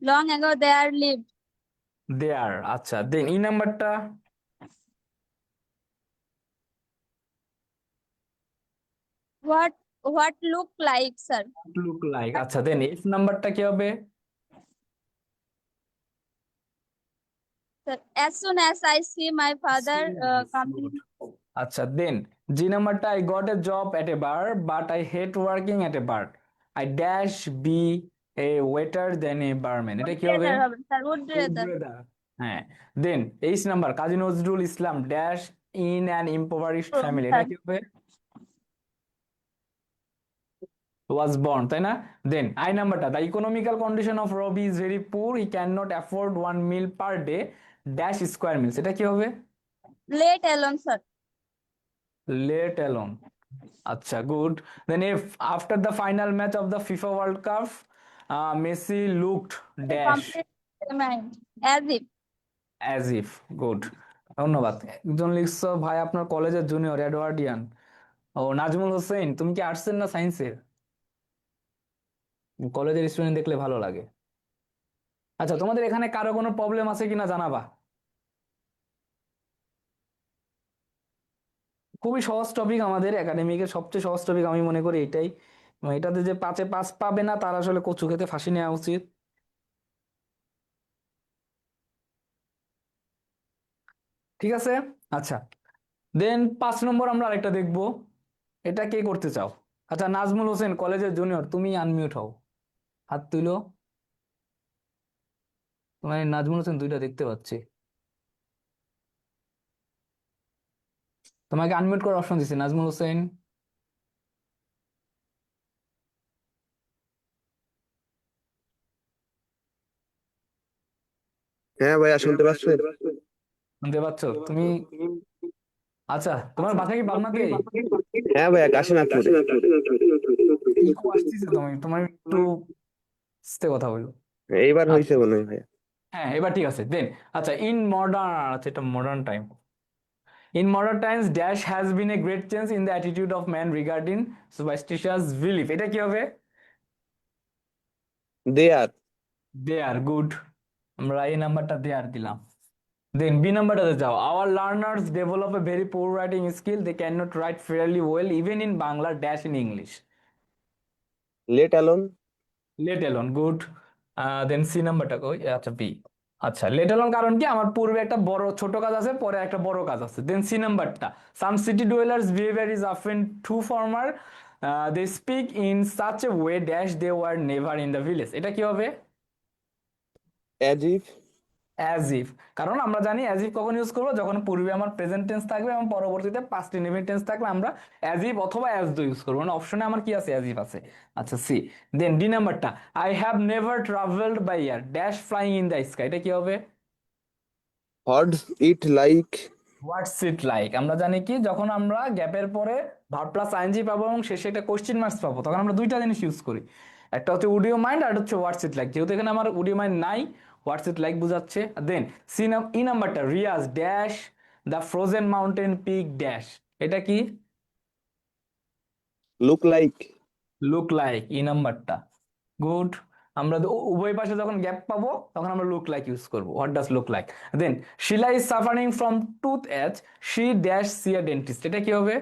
long ago there live. There. আচ্ছা, দেন ই নাম্বারটা? What look like sir. Look like. আচ্ছা, then F নাম্বারটা কি হবে? Sir as soon as I see my father coming. আচ্ছা, দেন জি নাম্বারটা, I got a job at a bar but I hate working at a bar, I dash be a waiter than a barman. এটা would কি হবে? Rather হবে sir, would rather. Would rather. হ্যাঁ, then H number, Kazi Nazrul Islam dash in an impoverished family. এটা sir কি হবে? Was born, তাই না? দেন আই নাম্বারটা, the economical condition of Robi is very poor, he can not afford one meal per day dash square meals. এটা কি হবে? Let alone sir. Let alone. আচ্ছা, good. Then if after the final match of the FIFA World Cup Messi looked The dash complete mind. As if. As if. Good, ধন্যবাদ। একজন লিখছো ভাই আপনার কলেজের জুনিয়র এডওয়ার্ডিয়ান। ও নাজমুল হোসেন, তুমি কি আর্টসের না সায়েন্সের? কলেজের স্টুডেন্ট দেখলে ভালো লাগে। আচ্ছা, তোমাদের এখানে কারো কোনো প্রবলেম আছে কিনা জানাবা। খুবই সহজ টপিক, আমাদের একাডেমিকের সবচেয়ে সহজ টপিক আমি মনে করি এটাই। এবং এটাতে যে 5-এ 5 পাবে না তার আসলে কচু খেতে ফাঁসি নেওয়া উচিত। ঠিক আছে, আচ্ছা। দেন 5 নম্বর আমরা আরেকটা দেখবো। এটা কে করতে চাও? আচ্ছা, নাজমুল হোসেন কলেজের জুনিয়র, তুমি আনমিউট হও, হাত তুলো। তোমার এই নাজমুল হোসেন দুইটা দেখতে পাচ্ছি। তোমাকে আনমিউট করার অপশন দিচ্ছি নাজমুল হোসেন। হ্যাঁ ভাইয়া শুনতে পাচ্ছেন? শুনতে পাচ্ছ তুমি? আচ্ছা, তোমার বাসা কি পাবনাতেই? হ্যাঁ ভাইয়া কাশীনাথপুরে। ইকো আসতেছে, তোমার একটু আস্তে কথা বলো। এইবার আচ্ছা, হয়েছে মনে হয় ভাইয়া। হ্যাঁ এবার ঠিক আছে। দেন আচ্ছা, ইন মডার্ন, আচ্ছা এটা modern time. In modern times, dash has been a great change in the attitude of man regarding superstitious belief. এটা কি হবে? দেয়ার। They are good. আমরা এই নাম্বারটা দেয়ার দিলাম। দেন বি নাম্বারটাতে যাও। Our learners develop a very poor writing skill. They cannot write fairly well even in Bangla dash in English. Let alone. Let alone good. Then C নাম্বারটা কই? আচ্ছা বি। আচ্ছা, let alone কারণ কি আমার পূর্বে একটা বড় ছোট কাজ আছে, পরে একটা বড় কাজ আছে। দেন সি নাম্বারটা, some city dwellers behaviour is often too formal, they speak in such a way dash they were never in the village. এটা কি হবে? As if. As if. কারণ আমরা জানি অ্যাজ ইফ কখন ইউজ করবো, যখন পূর্বে আমার প্রেজেন্ট টেন্স থাকবে এবং পরবর্তীতে পাস্ট ইনডিফিনিট টেন্স থাকলে আমরা অ্যাজ ইফ অথবা অ্যাজ দো ইউজ করবো। মানে অপশনে আমার কি আছে? অ্যাজ ইফ আছে। আচ্ছা সি। দেন ডি নাম্বারটা, I have never travelled by air dash flying in the sky. এটা কি হবে? Hordes it like. What's it like. আমরা জানি কি যখন আমরা গ্যাপের পরে ভার্ব প্লাস আইএনজি পাবো এবং শেষে একটা কোশ্চেন মার্কস পাবো, তখন আমরা দুইটা জিনিস ইউজ করি। একটা হচ্ছে উডিও মাইন্ড আর একটা হচ্ছে হোয়াটস ইট লাইক। যেহেতু এখানে আমার উডিও মাইন্ড নাই, হোয়াটস ইট লাইক বুঝাচ্ছে। দেন ই নাম্বারটা, Riaz dash the frozen mountain peak dash. এটা কি? Look like. Look like, E নাম্বারটা। গুড। আমরা উভয় পাশে যখন গ্যাপ পাবো তখন আমরা লুক লাইক ইউজ করবো। What does look like? Then Shila is suffering from toothache, she dash see a dentist. এটা কি হবে?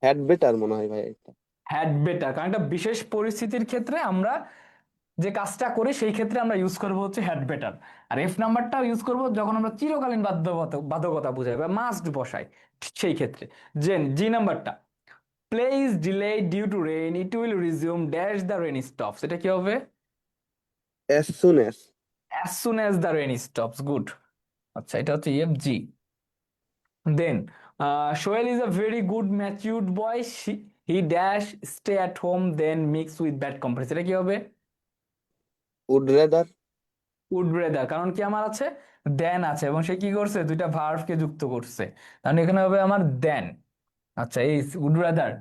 হ্যাড বেটার মনে হয় ভাই এটা। হ্যাড বেটার, কারণ একটা বিশেষ পরিস্থিতির ক্ষেত্রে আমরা যে কাজটা করি সেই ক্ষেত্রে আমরা ইউজ করবো হচ্ছে হ্যাড বেটার। আর এফ নাম্বারটা ইউজ করবো যখন আমরা চিরকালীন বাধ্যকতা বুঝাই বা মাস্ট বসাই, সেই ক্ষেত্রে। জি নাম্বারটা, play is delay due to rain, it will resume dash the rain stops. এটা কি হবে? As soon as. As soon as the rain stops. Good. আচ্ছা, এটা হচ্ছে F G. Then Sohel is a very good matured boy, he dash stay at home then mix with bad companies. এটা কি হবে? Would rather. Would rather, কারণ কি আমার আছে দেন আছে এবং সে কি করছে দুইটা ভার্বকে যুক্ত করছে, তাহলে এখানে হবে আমার দেন। আচ্ছা, এই উড রেদার।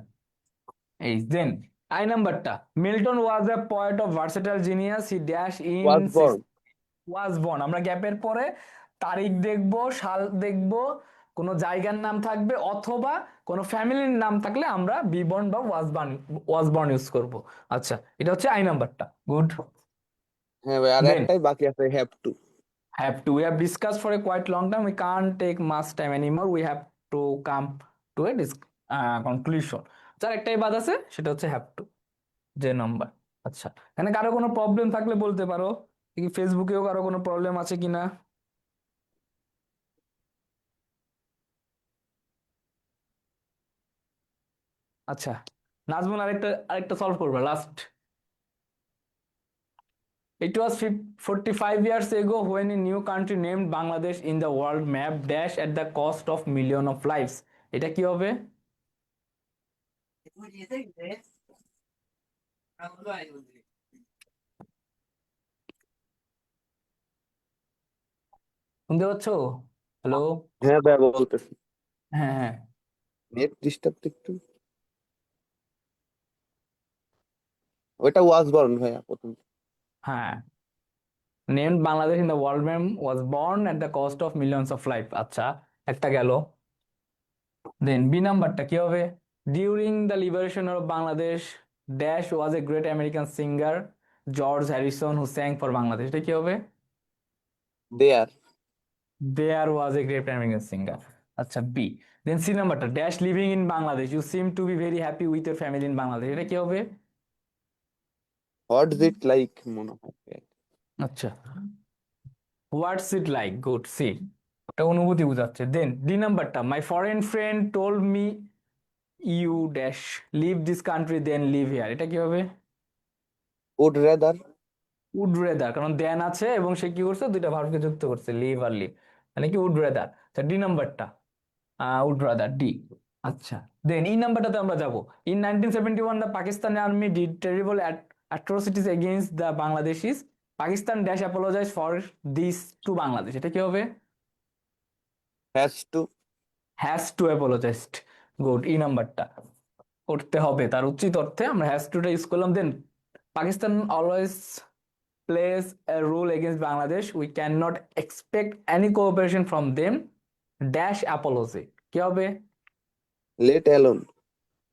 এই দেন আই নাম্বারটা, Milton was a poet of versatile genius, he dash in was born. Was born. আমরা গ্যাপের পরে তারিখ দেখবো, সাল দেখবো, কোনো জায়গার নাম থাকবে অথবা কোনো ফ্যামিলির নাম থাকলে আমরা বি বর্ন বা ওয়াজ বর্ন ইউজ করব। আচ্ছা, এটা হচ্ছে আই নাম্বারটা। গুড। হ্যাঁ ভাই আর দেন একটাই বাকি আছে, have to. have to, we have discussed for a quite long time, we can't take much time anymore, we have to come to a conclusion. যার একটাই বাদ আছে সেটা হচ্ছে have to, যে নাম্বার। আচ্ছা, এখানে কারো কোনো প্রবলেম থাকলে বলতে পারো। কি ফেসবুকেও কারো কোনো প্রবলেম আছে কিনা? আচ্ছা, নাজমুল আরেকটা সলভ করবে last. It was 45 years ago when a new country named Bangladesh in the world map dash at the cost of million of lives. এটা কি হবে? শুনতে পাচ্ছ? হ্যালো? হ্যাঁ ভাই বলতেছি। হ্যাঁ হ্যাঁ। নেট ডিস্টার্ব একটু। ওইটা ওয়াজ বর্ন ভাইয়া প্রথম। হ্যাঁ, name Bangladesh in the world map was born at the cost of millions of life. আচ্ছা, একটা গেল। দেন বি নাম্বারটা কি হবে? During the liberation of Bangladesh dash was a great American singer George Harrison who sang for Bangladesh. এটা কি হবে? There. There was a great American singer. আচ্ছা, বি। দেন সি নাম্বারটা dash living in Bangladesh you seem to be very happy with your family in Bangladesh. এটা কি হবে? What's it like মনে হয়। আচ্ছা, what's it like, good. C, একটা অনুভূতি বোঝাচ্ছে। দেন ডি নাম্বারটা my foreign friend told me you dash leave this country than live here. এটা কি হবে? Would rather. উড রেদার, কারণ দেন আছে এবং সে কি করছে, দুইটা ভার্বকে যুক্ত করছে, লিভ আর লিভ, মানে কি উড রেদার। আচ্ছা, ডি নাম্বারটা উড রাদার, ডি। আচ্ছা, দেন ই নাম্বারটাতে আমরা যাব। In 1971 the Pakistani army did terrible atrocities against the Bangladeshis. Pakistan dash apologize for this to Bangladesh. এটা কি হবে? Has to. Has to apologized, good. E নাম্বারটা করতে হবে, তার উচিত অর্থে আমরা হ্যাজ টুটা ইউজ করলাম। Then Pakistan always plays a rule against Bangladesh. We cannot expect any cooperation from them. Dash apology কি হবে? Let alone.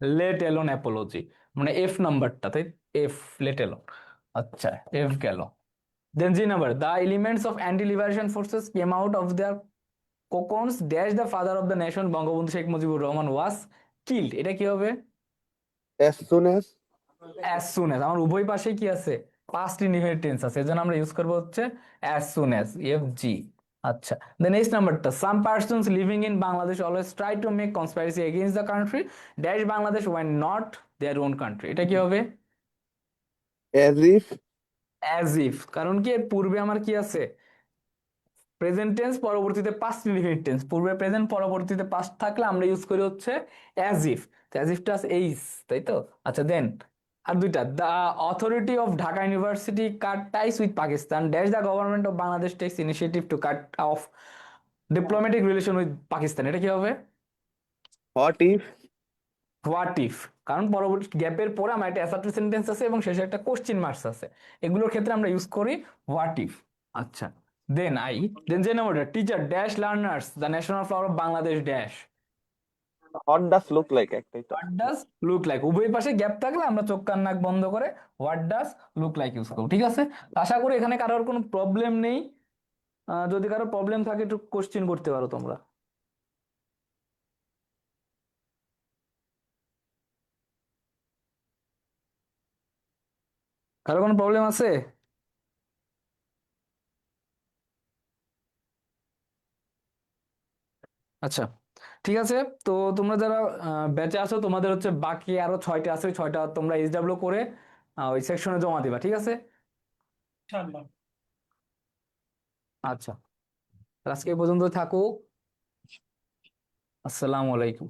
Let alone apology, মানে এফ নাম্বারটা, তাই? F, let alone. আচ্ছা, এফ গেল। Then G number the elements of anti liberation forces came out of their cocoons dash the father of the nation Bangabandhu Sheikh Mujibur Rahman was killed. এটা কি হবে? As soon as. As soon as, আমার উভয় পাশে কি আছে? পাস্ট ইনডিফিনিট টেন্স আছে, এজন্য আমরা ইউজ করবো হচ্ছে as soon as, F G. আচ্ছা, দ্য নেক্সট নাম্বারটা some persons living in Bangladesh always try to make conspiracy against the country dash Bangladesh when not their own country. এটা কি হবে? As if. অ্যাজ ইফ, কারণ কি এর পূর্বে আমার কি আছে? প্রেজেন্ট টেন্স, পরবর্তীতে পাস্ট ইনডিফিনিট টেন্স। পূর্বে প্রেজেন্ট, পরবর্তীতে পাস্ট থাকলে আমরা ইউজ করি হচ্ছে অ্যাজ ইফ। অ্যাজ ইফটা আছে এইস, তাই তো? আচ্ছা, দেন আর দুইটা the authority of Dhaka university cut ties with Pakistan dash the government of Bangladesh takes initiative to cut off diplomatic relation with Pakistan. এটা কি হবে? What if. হোয়াট ইফ, কারণ পরবর্তী গ্যাপের পরে আমার একটা অ্যাসার্টিভ সেন্টেন্স আছে এবং শেষে একটা কোশ্চেন মার্কস আছে, এগুলোর ক্ষেত্রে আমরা ইউজ করি হোয়াট ইফ। আচ্ছা, দেন আই। দেন যে নাম্বারটা teacher dash learners the national flower of Bangladesh dash what does look like একটাই তো। What does look like. উভয় পাশে গ্যাপ থাকলে আমরা চোখ কান নাক বন্ধ করে what does look like use করবো, ঠিক আছে? আশা করি এখানে কারোর কোনো প্রবলেম নেই। যদি কারোর প্রবলেম থাকে একটু কোশ্চেন করতে পারো তোমরা। কারো কোনো প্রবলেম আছে? আচ্ছা, ঠিক আছে। তো তোমরা যারা ব্যাচে আছো, তোমাদের হচ্ছে বাকি আরো 6টা আছে, ওই 6টা তোমরা এইচডাব্লিউ করে ওই সেকশনে জমা দিবা, ঠিক আছে? ইনশাআল্লাহ। আচ্ছা, আজকে এই পর্যন্ত থাকুক। আসসালামু আলাইকুম।